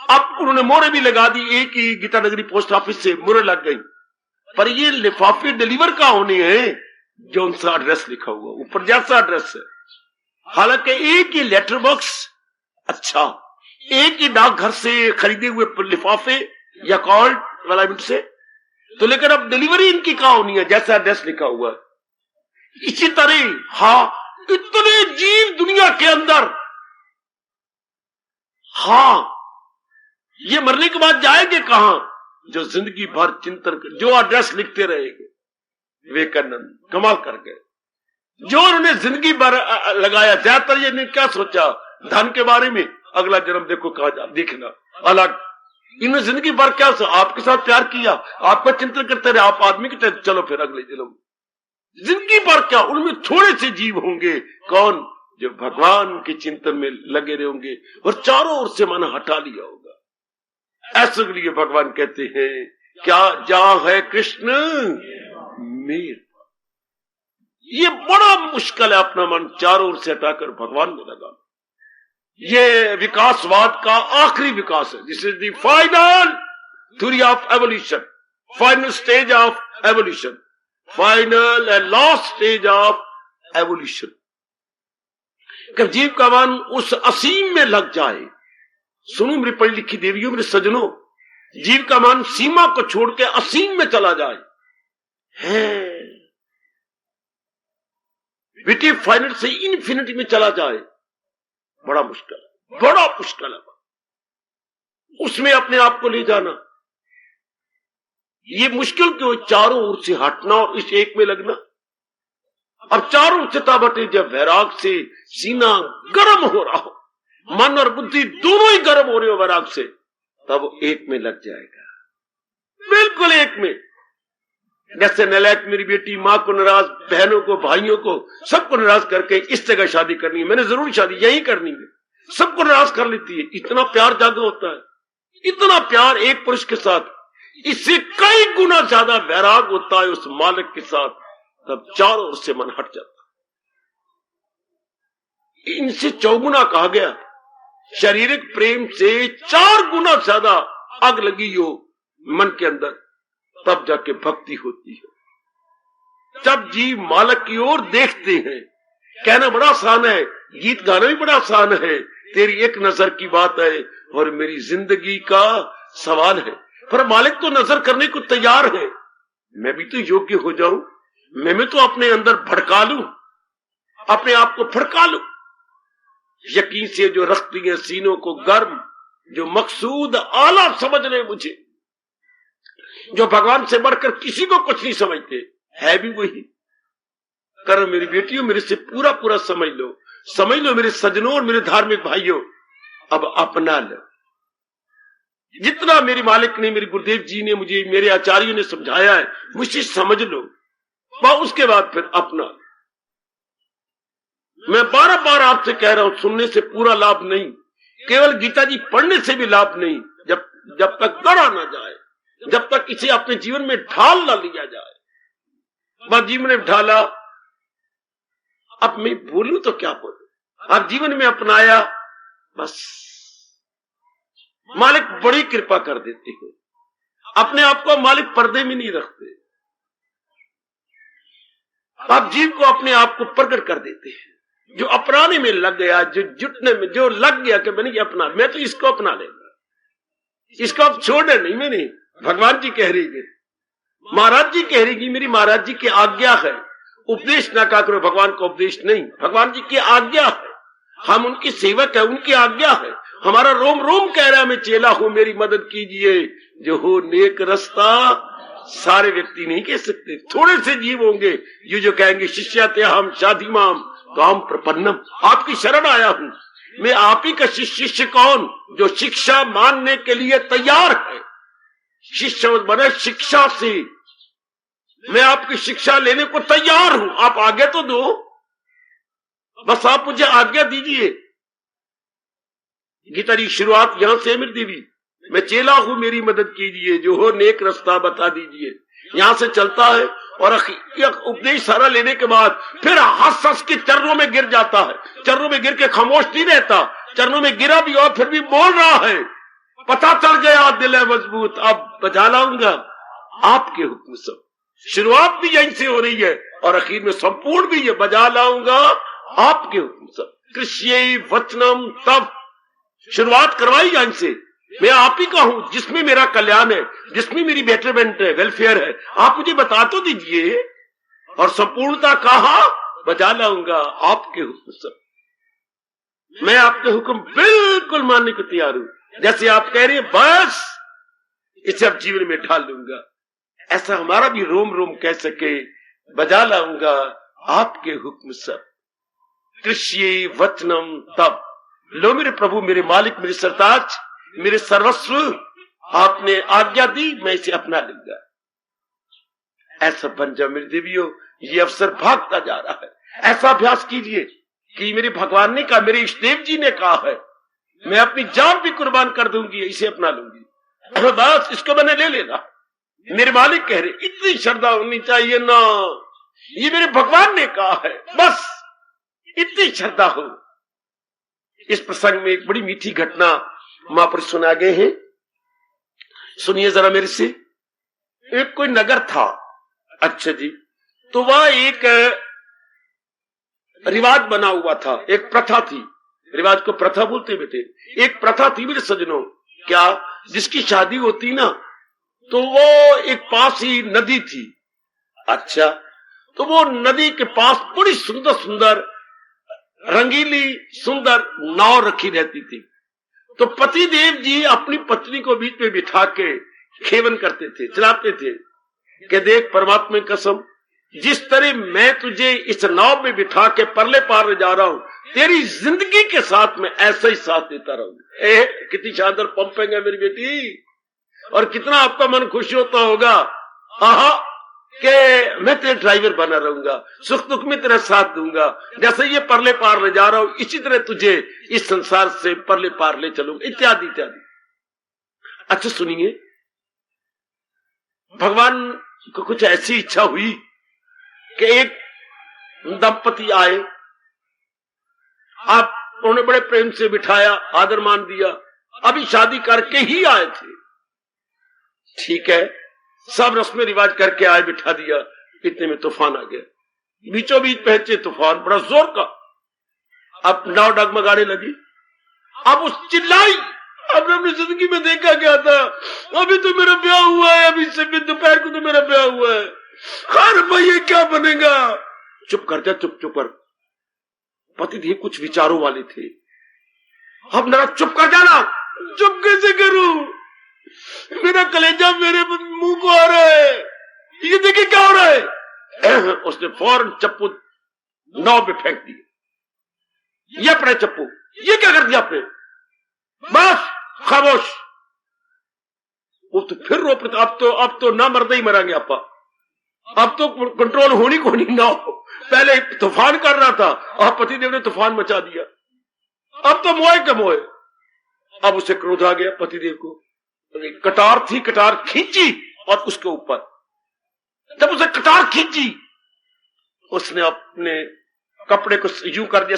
[SPEAKER 1] अब उन्होंने मोहरें भी लगा दी, एक ही गीता नगरी पोस्ट ऑफिस से मोहरें लग गई, पर ये लिफाफे डिलीवर कहां होने हैं? जो उनसा एड्रेस लिखा हुआ ऊपर जैसा एड्रेस है। हालांकि एक ही लेटर बॉक्स, अच्छा, एक ही डाकघर से खरीदे हुए लिफाफे या कॉल वाला से, तो लेकिन अब डिलीवरी इनकी कहां होनी है? जैसा एड्रेस लिखा हुआ है। इसी तरह हाँ, इतने जीव दुनिया के अंदर, हाँ, ये मरने के बाद जाएंगे कहां? जो जिंदगी भर चिंतन कर, जो एड्रेस लिखते रहेंगे। विवेकानंद कमाल कर गए, जो उन्होंने जिंदगी भर लगाया। ज्यादातर ये ने क्या सोचा धन के बारे में, अगला जन्म देखो कहां जा, देखना अलग। इन्होंने जिंदगी भर क्या आपके साथ प्यार किया, आपका चिंतन करते रहे, आप आदमी के तहत, चलो फिर अगले जन्म। जिंदगी भर क्या, उनमें थोड़े से जीव होंगे, कौन? जो भगवान के चिंतन में लगे रहे होंगे और चारों ओर से मन हटा लिया होगा। ऐसे के लिए भगवान कहते हैं, क्या जहां है कृष्ण मेर। ये बड़ा मुश्किल है अपना मन चारों ओर से हटाकर भगवान में लगाना। ये विकासवाद का आखिरी विकास है। This is the final theory of evolution, final stage of evolution, final and last stage of evolution. जब जीव का मन उस असीम में लग जाए, सुनो मेरी पढ़ी लिखी देवियों, मेरे सजनों, जीव का मन सीमा को छोड़ के असीम में चला जाए, विटी फाइनल से इन्फिनिटी में चला जाए, बड़ा मुश्किल है, बड़ा मुश्किल है उसमें अपने आप को ले जाना। ये मुश्किल क्यों? चारों ओर से हटना और इस एक में लगना। अब चारों चिताबटे जब वैराग से सीना गर्म हो रहा हो, मन और बुद्धि दोनों ही गर्म हो रहे हो वैराग से, तब एक में लग जाएगा, बिल्कुल एक में। जैसे नलायक मेरी बेटी मां को नाराज, बहनों को, भाइयों को, सबको नाराज करके इस जगह शादी करनी है, मैंने जरूर शादी यही करनी है, सबको नाराज कर लेती है। इतना प्यार जागा होता है, इतना प्यार एक पुरुष के साथ, इससे कई गुना ज्यादा वैराग होता है उस मालिक के साथ, तब चारों ओर से मन हट जाता है। इनसे चौगुना कहा गया, शारीरिक प्रेम से 4 गुना ज्यादा आग लगी हो मन के अंदर, तब जाके भक्ति होती है। जब जीव मालिक की ओर देखते हैं, कहना बड़ा आसान है, गीत गाना भी बड़ा आसान है, तेरी एक नजर की बात है और मेरी जिंदगी का सवाल है, पर मालिक तो नजर करने को तैयार है। मैं भी तो योग्य हो जाऊं, मैं भी तो अपने अंदर भड़का लूं, अपने आप को भड़का लूं, यकीन से जो रखती है सीनों को गर्म, जो मकसूद आला समझ रहे मुझे, जो भगवान से बढ़कर किसी को कुछ नहीं समझते, है भी वही। करो मेरी बेटियों, मेरे से पूरा पूरा समझ लो मेरे सजनों और मेरे धार्मिक भाइयों, अब अपना लो जितना मेरे मालिक ने, मेरे गुरुदेव जी ने मुझे, मेरे आचार्यों ने समझाया है, मुझसे समझ लो, उसके बाद फिर अपना। मैं बार बार आपसे कह रहा हूं, सुनने से पूरा लाभ नहीं, केवल गीता जी पढ़ने से भी लाभ नहीं, जब तक गढ़ा ना जाए, जब तक इसे अपने जीवन में ढाल ना लिया जाए। बस जीवन में ढाला, अब मैं बोलूं तो क्या बोलूं, अब जीवन में अपनाया, बस मालिक बड़ी कृपा कर देते हैं। अपने आप को मालिक पर्दे में नहीं रखते, आप जीव को अपने आप को प्रकट कर देते हैं। जो अपनाने में लग गया, जो जुटने में जो लग गया कि मैंने ये अपना, मैं तो इसको अपना लेगा, इसको आप छोड़े नहीं। मैंने भगवान जी कह रही है, महाराज जी कह रही, मेरी महाराज जी की आज्ञा है, उपदेश ना करो, भगवान का उपदेश नहीं, भगवान जी की आज्ञा है, हम उनकी सेवक है, उनकी आज्ञा है। हमारा रोम रोम कह रहा है मैं चेला हूं, मेरी मदद कीजिए। जो हो नेक रास्ता सारे व्यक्ति नहीं कह सकते, थोड़े से जीव होंगे ये जो कहेंगे शिष्याते हम शादी माम काम प्रपन्नम, आपकी शरण आया हूं मैं। आप ही का शिष्य कौन? जो शिक्षा मानने के लिए तैयार है। शिष्य बने शिक्षा से, मैं आपकी शिक्षा लेने को तैयार हूं, आप आगे तो दो, बस आप मुझे आज्ञा दीजिए। गीता जी शुरुआत यहां से, मेरी देवी मैं चेला हूं, मेरी मदद कीजिए, जो हो नेक रास्ता बता दीजिए। यहां से चलता है और उपदेश सारा लेने के बाद फिर हंस हंस के चरणों में गिर जाता है, चरणों में गिर के खामोश नहीं रहता, चरणों में गिरा भी और फिर भी बोल रहा है, पता चल गया दिल है मजबूत, अब बजा लाऊंगा आपके हुक्म से। शुरुआत भी यहीं से हो रही है और आखिर में संपूर्ण भी ये बजा लाऊंगा आपके हुक्म से। कृष्य वचनम तब शुरुआत करवाई यहीं से, मैं आप ही का हूं जिसमें मेरा कल्याण है, जिसमें मेरी बेटरमेंट है, वेलफेयर है, आप मुझे बता तो दीजिए। और संपूर्णता कहा बजा लाऊंगा आपके हुक्म से। मैं आपके हुक्म बिल्कुल मानने को तैयार हूं, जैसे आप कह रहे हैं बस इसे अब जीवन में ढाल लूंगा। ऐसा हमारा भी रोम रोम कह सके, बजा लाऊंगा आपके हुक्म से। कृष्य वचनम तब, लो मेरे प्रभु, मेरे मालिक, मेरे सरताज, मेरे सर्वस्व, आपने आज्ञा दी, मैं इसे अपना लूंगा। ऐसा बन जाओ मेरी देवियों, ये अवसर भागता जा रहा है। ऐसा अभ्यास कीजिए कि मेरे भगवान ने कहा, मेरे इष्टदेव जी ने कहा है, मैं अपनी जान भी कुर्बान कर दूंगी, इसे अपना लूंगी, बस इसको मैंने ले लेना। मेरे मालिक कह रहे, इतनी श्रद्धा होनी चाहिए ना, ये मेरे भगवान ने कहा है, बस इतनी श्रद्धा हो। इस प्रसंग में एक बड़ी मीठी घटना महापुरुष सुना गए हैं, सुनिए जरा मेरे से। एक कोई नगर था, अच्छा जी, तो वह एक रिवाज बना हुआ था, एक प्रथा थी, रिवाज को प्रथा बोलते बेटे, एक प्रथा थी मेरे सज्जनों, क्या, जिसकी शादी होती ना तो वो एक पास ही नदी थी। अच्छा, तो वो नदी के पास बड़ी सुंदर सुंदर रंगीली सुंदर नाव रखी रहती थी। तो पति देव जी अपनी पत्नी को बीच में बिठा के खेवन करते थे, चलाते थे कि देख परमात्मा की कसम, जिस तरह मैं तुझे इस नाव में बिठा के परले पार ले जा रहा हूं, तेरी जिंदगी के साथ में ऐसा ही साथ देता रहूंगा। कितनी शानदार पंपिंग है मेरी बेटी, और कितना आपका मन खुश होता होगा, आहा, कि मैं तेरे ड्राइवर बना रहूंगा, सुख दुख में तेरा साथ दूंगा, जैसे ये परले पार ले जा रहा हूं इसी तरह तुझे इस संसार से परले पार ले चलूंगा, इत्यादि इत्यादि। अच्छा सुनिए, भगवान को कुछ ऐसी इच्छा हुई कि एक दंपति आए, आप उन्होंने बड़े प्रेम से बिठाया, आदर मान दिया, अभी शादी करके ही आए थे, ठीक है, सब रस्में रिवाज करके आए, बिठा दिया, इतने में तूफान आ गया, बीचों बीच पहुंचे तूफान बड़ा जोर का। अब नाव डगमगाने लगी, अब उस चिल्लाई, अब अपनी जिंदगी में देखा क्या था, अभी तो मेरा ब्याह हुआ है, अभी से दोपहर को तो मेरा ब्याह हुआ है, अरे भाई ये क्या बनेगा। चुप कर जा, चुप चुप कर। पतिदेव कुछ विचारों वाले थे, अब ना चुप कर जाना। चुप कैसे करूं, मेरा कलेजा मेरे मुंह को आ रहा है, ये देखिए क्या हो रहा है। उसने फौरन चप्पू नाव पे फेंक दिया, ये अपने चप्पू, ये क्या कर दिया आपने, बस खामोश। वो तो फिर रो पड़ता, अब तो ना मरते ही मरांगे आपा, अब तो कंट्रोल होनी को नहीं नाव, पहले तूफान कर रहा था और पतिदेव ने तूफान मचा दिया, अब तो मोए के मोए। अब उसे क्रोध आ गया पतिदेव को, कटार थी, कटार खींची और उसके ऊपर जब उसे कटार खींची, उसने अपने कपड़े को यूं कर दिया,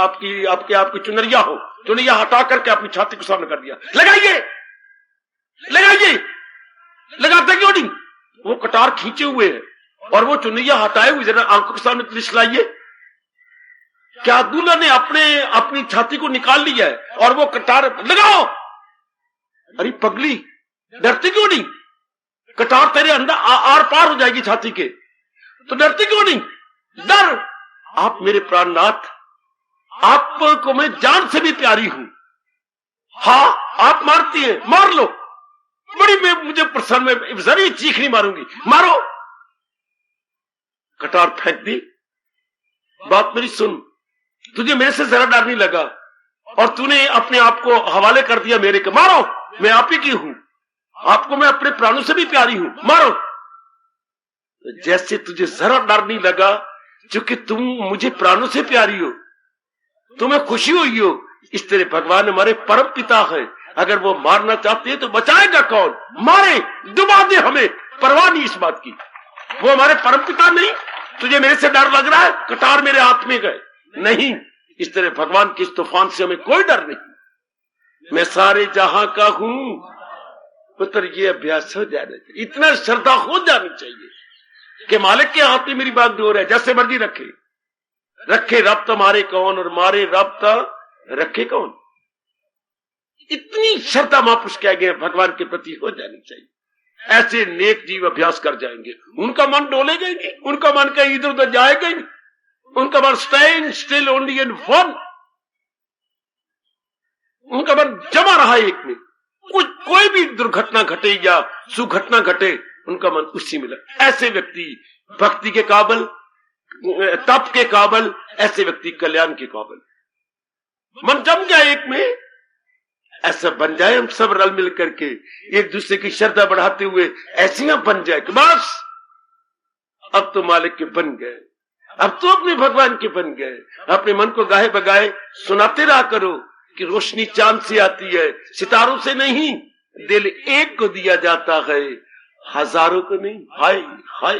[SPEAKER 1] आपकी चुनरिया हो, चुनरिया हटा करके अपनी छाती को सामने कर दिया। लगाइए लगाइए, लगाते क्यों नहीं? वो कटार खींचे हुए है और वो चुनरिया हटाए हुए, जरा आंखों के सामने दिखलाइए। क्या दूल्हा ने अपनी छाती को निकाल लिया है और वो कटार लगाओ? अरे पगली, डरती क्यों नहीं? कटार तेरे अंदर आर पार हो जाएगी छाती के, तो डरती क्यों नहीं? डर। आप मेरे प्राणनाथ, आपको मैं जान से भी प्यारी हूं। हाँ, आप मारती हैं, मार लो, बड़ी मुझे प्रसन्न में जरूर चीख नहीं मारूंगी, मारो। कटार फेंक दी। बात मेरी सुन, तुझे मेरे से जरा डर नहीं लगा और तूने अपने आप को हवाले कर दिया मेरे के। मारो, मैं आप ही की हूं, आपको मैं अपने प्राणों से भी प्यारी हूं, मारो। जैसे तुझे जरा डर नहीं लगा, क्योंकि तुम मुझे प्राणों से प्यारी हो, तुम्हें खुशी हुई हो, इस तरह भगवान हमारे परम पिता है। अगर वो मारना चाहते हैं तो बचाएगा कौन? मारे, डुबा दे हमें, परवाह नहीं इस बात की। वो हमारे परम पिता नहीं? तुझे मेरे से डर लग रहा है? कटार मेरे हाथ में गए नहीं। इस तरह भगवान के इस तूफान से हमें कोई डर नहीं। मैं सारे जहां का हूं। पुत्र, ये अभ्यास हो जाना चाहिए, इतना श्रद्धा हो जानी चाहिए कि मालिक के हाथ में मेरी बात डोर है, जैसे मर्जी रखे रब तो मारे कौन और मारे रब तो रखे कौन। इतनी श्रद्धा महापुरुष कह गए भगवान के प्रति हो जानी चाहिए। ऐसे नेक जीव अभ्यास कर जाएंगे, उनका मन डोलेगा ही नहीं, उनका मन कहीं इधर उधर जाएगा ही नहीं, उनका मन stand still only in one, उनका मन जमा रहा एक में। कोई भी दुर्घटना घटे या सुघटना घटे, उनका मन उसी में लगा। ऐसे व्यक्ति भक्ति के काबिल, तप के काबिल, ऐसे व्यक्ति कल्याण के काबिल। मन जम गया एक में, ऐसा बन जाए हम सब रल मिल करके एक दूसरे की श्रद्धा बढ़ाते हुए ऐसी ना बन जाए कि बस अब तो मालिक के बन गए, अब तो अपने भगवान के बन गए। अपने मन को गाए बगाए सुनाते रहा करो कि रोशनी चांद से आती है, सितारों से नहीं। दिल एक को दिया जाता है, हजारों को नहीं। हाय हाय,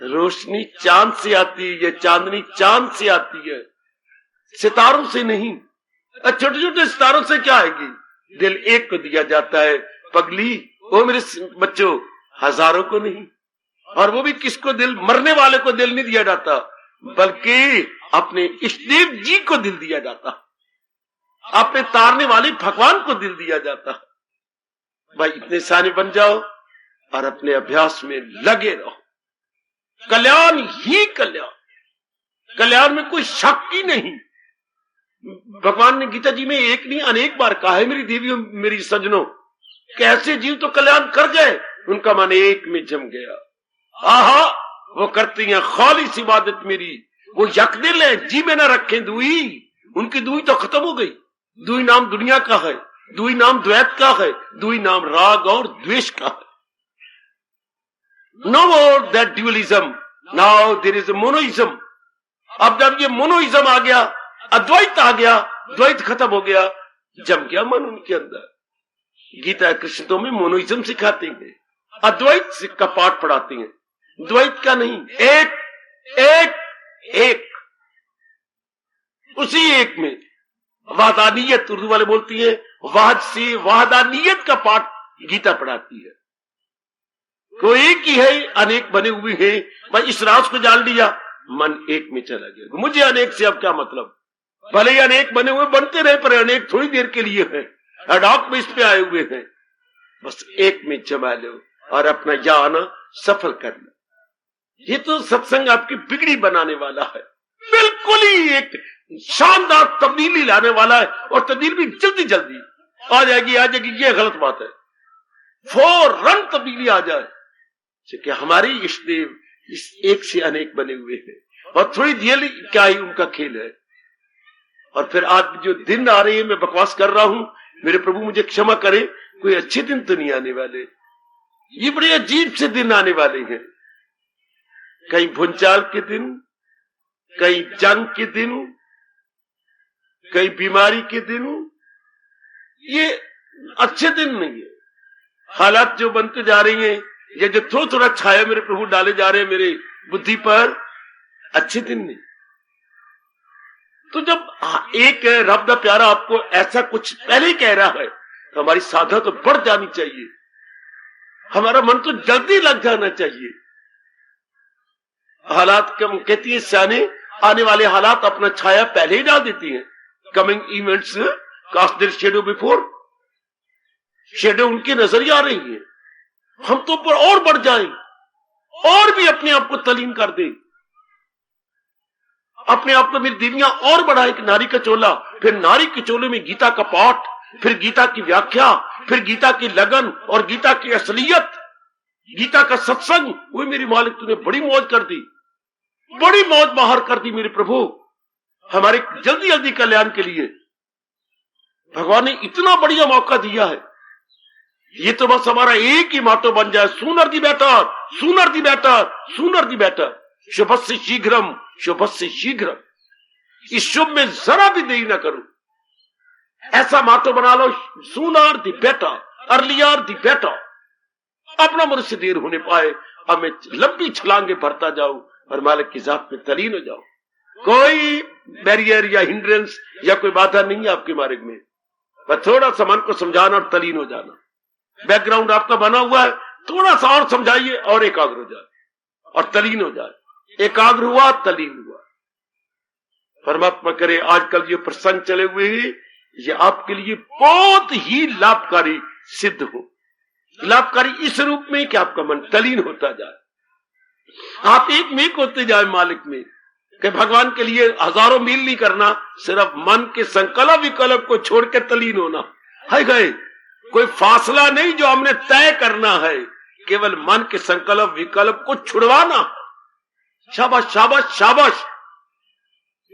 [SPEAKER 1] रोशनी चांद से आती है, चांदनी चांद से आती है, सितारों से नहीं। छोटे छोटे सितारों से क्या आएगी? दिल एक को दिया जाता है। पगली, वो मेरे बच्चों, हजारों को नहीं। और वो भी किसको? दिल मरने वाले को दिल नहीं दिया जाता, बल्कि अपने इष्टदेव जी को दिल दिया जाता, अपने तारने वाले भगवान को दिल दिया जाता। भाई इतने सारे बन जाओ और अपने अभ्यास में लगे रहो। कल्याण ही कल्याण, कल्याण में कोई शक ही नहीं। भगवान ने गीता जी में एक नहीं अनेक बार कहा है, मेरी देवियों मेरी सजनों, कैसे जीव तो कल्याण कर जाए, उनका मन एक में जम गया। आहा, वो करती हैं खाली सी इबादत मेरी, वो यकदिल है, जी में ना रखें दुई। उनकी दुई तो खत्म हो गई। दुई नाम दुनिया का है, दुई नाम द्वैत का है, दुई नाम राग और द्वेष का है। No more that dualism, now there is monoism. अब जब ये मोनोइज्म आ गया, अद्वैत आ गया, द्वैत खत्म हो गया, जम गया मन उनके अंदर। गीता कृष्ण तो में मोनोइज्म सिखाते हैं, अद्वैत का पाठ पढ़ाते हैं, द्वैत का नहीं। एक एक एक, उसी एक में वाहदानियत, उर्दू वाले बोलती है वाहद से वाहदानियत का पाठ गीता पढ़ाती है। कोई एक ही है, अनेक बने हुए हैं। भाई इस राज को जान लिया, मन एक में चला गया। मुझे अनेक से अब क्या मतलब? भले ही अनेक बने हुए बनते रहे, पर अनेक थोड़ी देर के लिए है, अडॉक में इस पे आए हुए हैं। बस एक में जमा लो और अपना ज्ञान सफल कर लो। ये तो सत्संग आपकी बिगड़ी बनाने वाला है, बिल्कुल ही एक शानदार तब्दीली लाने वाला है। और तब्दीली भी जल्दी जल्दी आ जाएगी। ये गलत बात है, फौरन तब्दीली आ जाए कि हमारे इष्टदेव इस एक से अनेक बने हुए हैं और थोड़ी देर क्या ही उनका खेल है। और फिर आज जो दिन आ रहे हैं, मैं बकवास कर रहा हूं, मेरे प्रभु मुझे क्षमा करें, कोई अच्छे दिन तो नहीं आने वाले। ये बड़े अजीब से दिन आने वाले हैं, कहीं भूचाल के दिन, कहीं जंग के दिन, कई बीमारी के दिन, ये अच्छे दिन नहीं है। हालात जो बनते जा रही हैं, ये जो थोड़ा थोड़ा छाया मेरे प्रभु डाले जा रहे हैं मेरे बुद्धि पर, अच्छे दिन नहीं। तो जब एक रब दा प्यारा आपको ऐसा कुछ पहले ही कह रहा है तो हमारी साधना तो बढ़ जानी चाहिए, हमारा मन तो जल्दी लग जाना चाहिए। हालात कम कहती है सियाने, आने वाले हालात अपना छाया पहले ही डाल देती हैं। Coming events cast their shadow before, shadow उनकी नजरिए आ रही है। हम तो पर और बढ़ जाएं और भी अपने आप को तलीन कर दें, अपने आप को मेरी देवियां और बढ़ाए कि नारी का चोला, फिर नारी के चोले में गीता का पाठ, फिर गीता की व्याख्या, फिर गीता की लगन और गीता की असलियत, गीता का सत्संग। वो मेरी मालिक तूने बड़ी मौज कर दी, बड़ी मौज बाहर कर दी मेरे प्रभु, हमारे जल्दी जल्दी कल्याण के लिए भगवान ने इतना बढ़िया मौका दिया है। ये तो बस हमारा एक ही माटो बन जाए, sooner the better, sooner the better, sooner the better, शुभ से शीघ्रम, शुभ से शीघ्रम। इस शुभ में जरा भी देरी ना करो, ऐसा माटो बना लो, sooner the better, earlier the better. अपना मनुष्य देर होने पाए, अब मैं लंबी छलांगे भरता जाऊं और मालिक की जात में तलीन हो जाऊं। कोई बैरियर या हिंड्रेंस या कोई बाधा नहीं है आपके मार्ग में, बस थोड़ा सा मन को समझाना और तलीन हो जाना। बैकग्राउंड आपका बना हुआ है, थोड़ा सा और समझाइए और एकाग्र हो जाए और तलीन हो जाए। एकाग्र हुआ, तलीन हुआ। परमात्मा करे आजकल ये प्रसंग चले हुए हैं, ये आपके लिए बहुत ही लाभकारी सिद्ध हो। लाभकारी इस रूप में कि आपका मन तलीन होता जाए, आप एक मेक होते जाए मालिक में, कि भगवान के लिए हजारों मील नहीं करना, सिर्फ मन के संकल्प विकल्प को छोड़ के तलीन होना है। गए कोई फासला नहीं जो हमने तय करना है, केवल मन के संकल्प विकल्प को छुड़वाना। शाबाश शाबाश शाबाश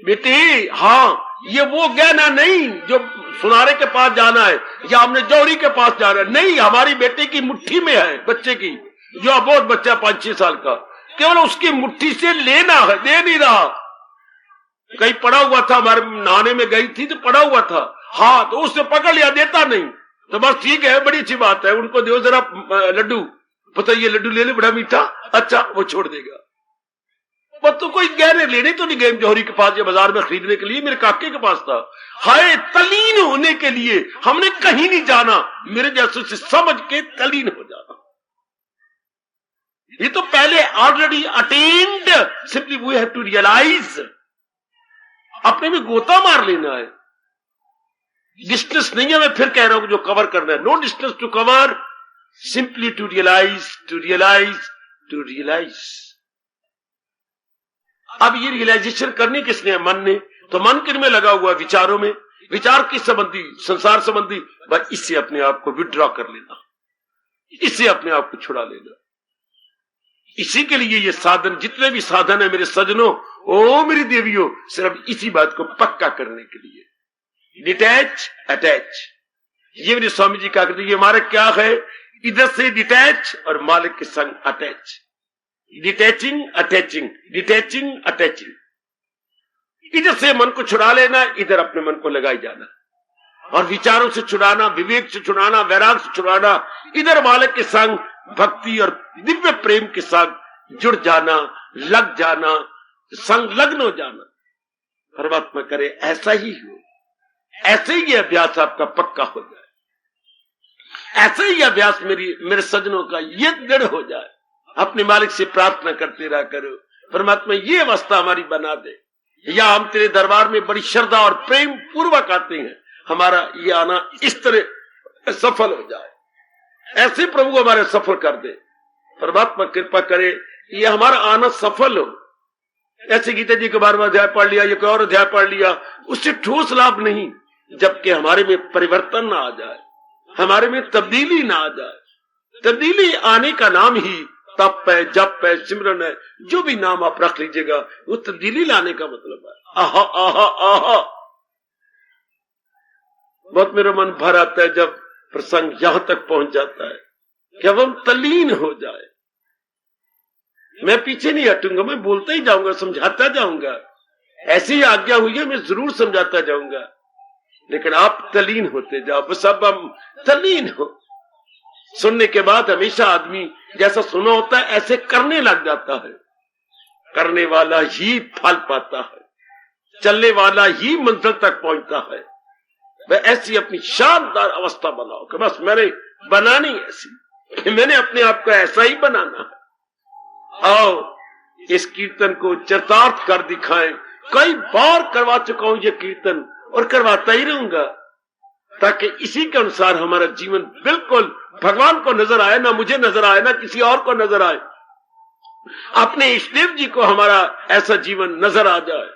[SPEAKER 1] बेटी, हाँ ये वो गहना नहीं जो सुनारे के पास जाना है या हमने जौहरी के पास जाना है, नहीं, हमारी बेटी की मुट्ठी में है, बच्चे की, जो बहुत बच्चा 5-6 साल का, केवल उसकी मुट्ठी से लेना है, दे नहीं रहा। कहीं पड़ा हुआ था, हमारे नहाने में गई थी तो पड़ा हुआ था, हाँ तो उसने पकड़ लिया, देता नहीं, तो बस ठीक है, बड़ी अच्छी बात है, उनको दो जरा लड्डू, पता ये लड्डू ले ले बड़ा मीठा, अच्छा वो छोड़ देगा। पर तो कोई गहने लेने तो नहीं गए जौहरी के पास या बाजार में खरीदने के लिए, मेरे काके के पास था। हाय तलीन होने के लिए हमने कहीं नहीं जाना, मेरे जैसे से समझ के तलीन हो जाना। ये तो पहले already attend, simply we have to realise, अपने में गोता मार लेना है। डिस्टेंस नहीं है, मैं फिर कह रहा हूं जो कवर करना है, no distance to cover, simply to realise, to realise, to realise. अब ये रियलाइजेशन करनी किसने है? मन ने। तो मन किन में लगा हुआ? विचारों में। विचार किस संबंधी? संसार संबंधी। बस इससे अपने आप को विड्रॉ कर लेना, इससे अपने आप को छुड़ा लेना। इसी के लिए ये साधन, जितने भी साधन है मेरे सजनों, ओ मेरी देवियों, सिर्फ इसी बात को पक्का करने के लिए। डिटैच अटैच, ये मेरे स्वामी जी क्या कहते हैं, ये हमारा क्या है, इधर से डिटैच और मालिक के संग attach. Detaching attaching, detaching attaching. इधर से मन को छुड़ा लेना, इधर अपने मन को लगाई जाना, और विचारों से छुड़ाना, विवेक से छुड़ाना, वैराग से छुड़ाना, इधर मालिक के संग भक्ति और दिव्य प्रेम के साथ जुड़ जाना, लग जाना, संलग्न हो जाना। परमात्मा करे ऐसा ही हो, ऐसे ही अभ्यास आपका पक्का हो जाए, ऐसे ही अभ्यास मेरे सज्जनों का ये दृढ़ हो जाए। अपने मालिक से प्रार्थना करते रहा करो, परमात्मा ये अवस्था हमारी बना दे, या हम तेरे दरबार में बड़ी श्रद्धा और प्रेम पूर्वक आते हैं, हमारा ये आना इस तरह सफल हो जाए, ऐसे प्रभु हमारे सफल कर दे। परमात्मा कृपा करे ये हमारा आना सफल हो। ऐसे गीता जी के 12वां अध्याय पढ़ लिया, ये कोई और अध्याय पढ़ लिया, उससे ठोस लाभ नहीं, जबकि हमारे में परिवर्तन ना आ जाए, हमारे में तब्दीली ना आ जाए। तब्दीली आने का नाम ही तप है, जप है, सिमरन है, जो भी नाम आप रख लीजिएगा, वो तब्दीली लाने का मतलब है। आहा आहा आहा, बहुत मेरा मन भर आता है जब प्रसंग यहां तक पहुंच जाता है कि अब हम तल्लीन हो जाए। मैं पीछे नहीं हटूंगा, मैं बोलता ही जाऊंगा, समझाता जाऊंगा, ऐसी ही आज्ञा हुई है, मैं जरूर समझाता जाऊंगा। लेकिन आप तलीन होते जाओ, बस अब हम तलीन हो। सुनने के बाद हमेशा आदमी जैसा सुना होता है ऐसे करने लग जाता है। करने वाला ही फल पाता है, चलने वाला ही मंजिल तक पहुंचता है। वह ऐसी अपनी शानदार अवस्था बनाओ कि बस मैंने बनानी ऐसी, मैंने अपने आप को ऐसा ही बनाना है। आओ इस कीर्तन को चरितार्थ कर दिखाएं। कई बार करवा चुका हूं ये कीर्तन और करवाता ही रहूंगा, ताकि इसी के अनुसार हमारा जीवन बिल्कुल भगवान को नजर आए, ना मुझे नजर आए, ना किसी और को नजर आए। अपने इष्टदेव जी को हमारा ऐसा जीवन नजर आ जाए।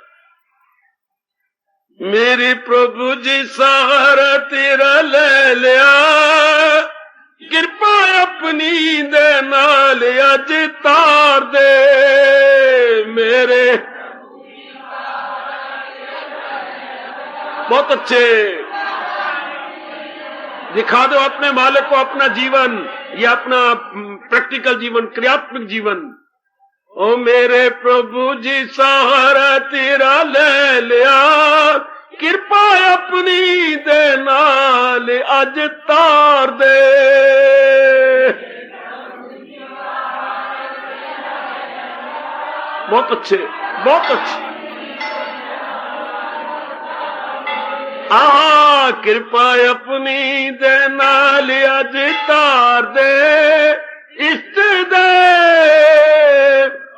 [SPEAKER 1] मेरे प्रभु जी सहारा तेरा ले लिया, कृपा अपनी दे नाल अज तार दे। मेरे बहुत अच्छे, दिखा दो अपने मालिक को अपना जीवन, या अपना प्रैक्टिकल जीवन, क्रियात्मक जीवन। ओ मेरे प्रभु जी सहारा तेरा ले लिया, कृपा अपनी दे नाल अज तार दे। बहुत अच्छे, बहुत अच्छे। कृपा अपनी दे नाल अज तार दे, इष्ट दे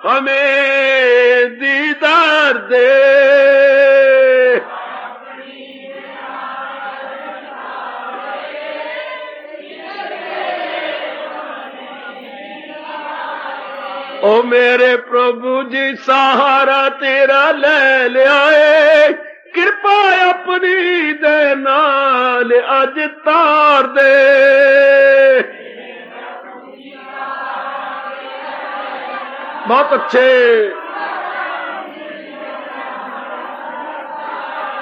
[SPEAKER 1] हमें दीदार दे। ओ मेरे प्रभु जी सहारा तेरा ले लिया, कृपा अपनी दे नाल अज तार दे। बहुत अच्छे।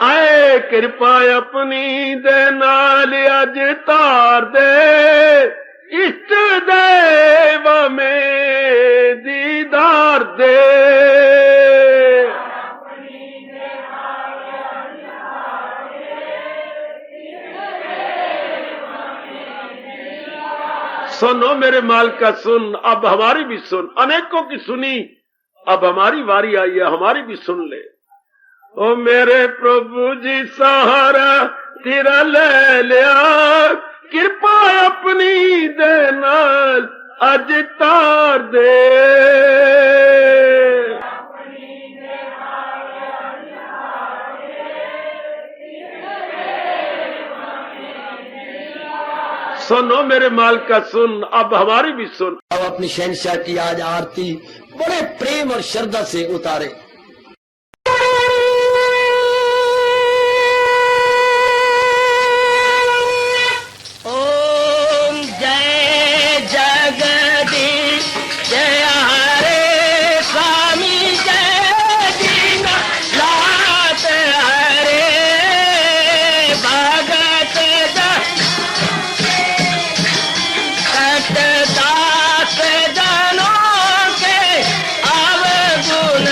[SPEAKER 1] आए कृपा अपनी दे नाल अज तार दे, इष्ट देव में दीदार दे। सुनो मेरे मालिका सुन, अब हमारी भी सुन। अनेकों की सुनी, अब हमारी बारी आई है, हमारी भी सुन ले। ओ मेरे प्रभु जी सहारा तेरा ले लिया, कृपा अपनी दे नाल अज तार दे। सुनो मेरे मालिका सुन, अब हमारी भी सुन।
[SPEAKER 2] अब अपनी शहंशाह की आज आरती बड़े प्रेम और श्रद्धा से उतारे। ओम जय जगदीश जय हरे स्वामी जय दीनानाथ हरे भगत दास जनों के अवगुण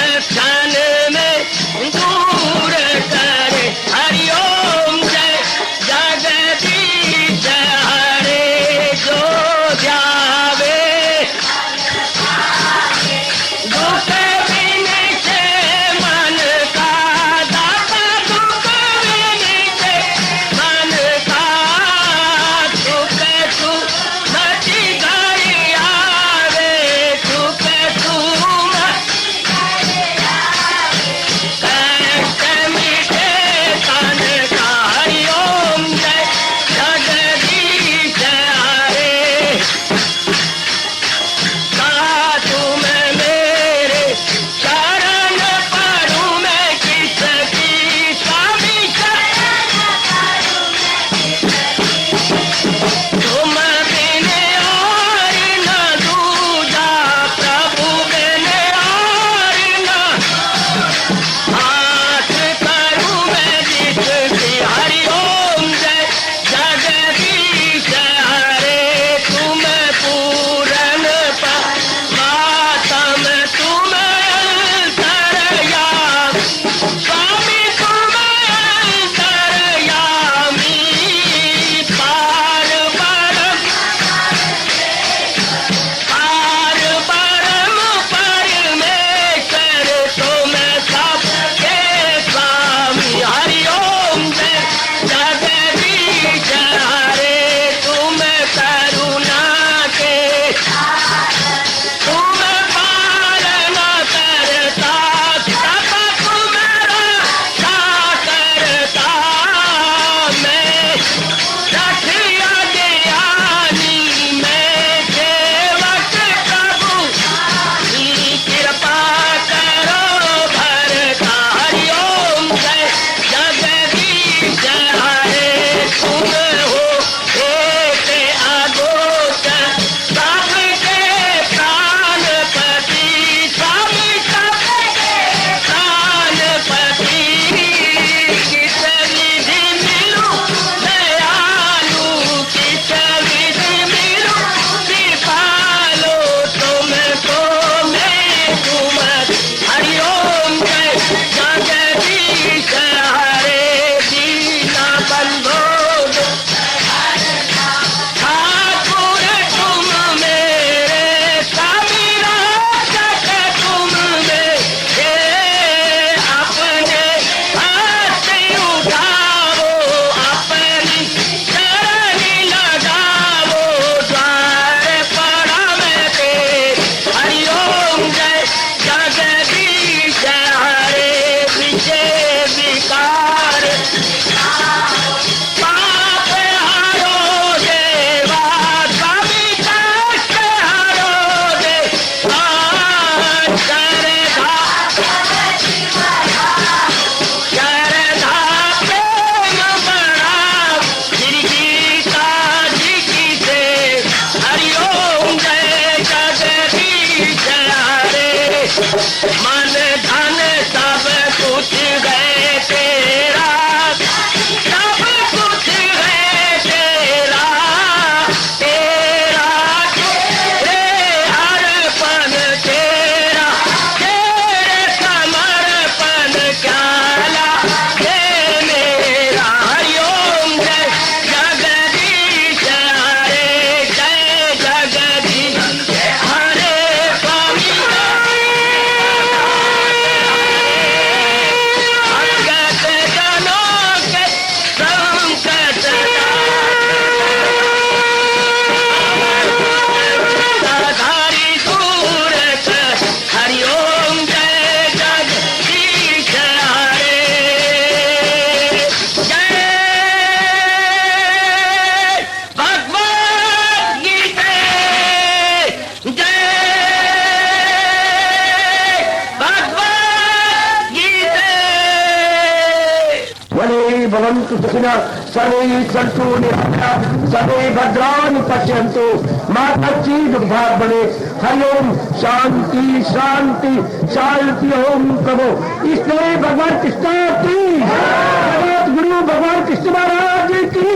[SPEAKER 3] भवन्तु सुखिनः सर्वे सन्तु निरामयाः सर्वे भद्राणि पश्यन्तु मा कश्चित् दुर्भाग् भवेत्। हरि ओम शांति शांति शांति। ओम प्रभु इसलिए भगवान कृष्ण की जगत गुरु भगवान कृष्ण महाराज की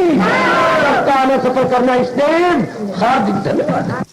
[SPEAKER 3] सफल करना इसलिए हार्दिक धन्यवाद।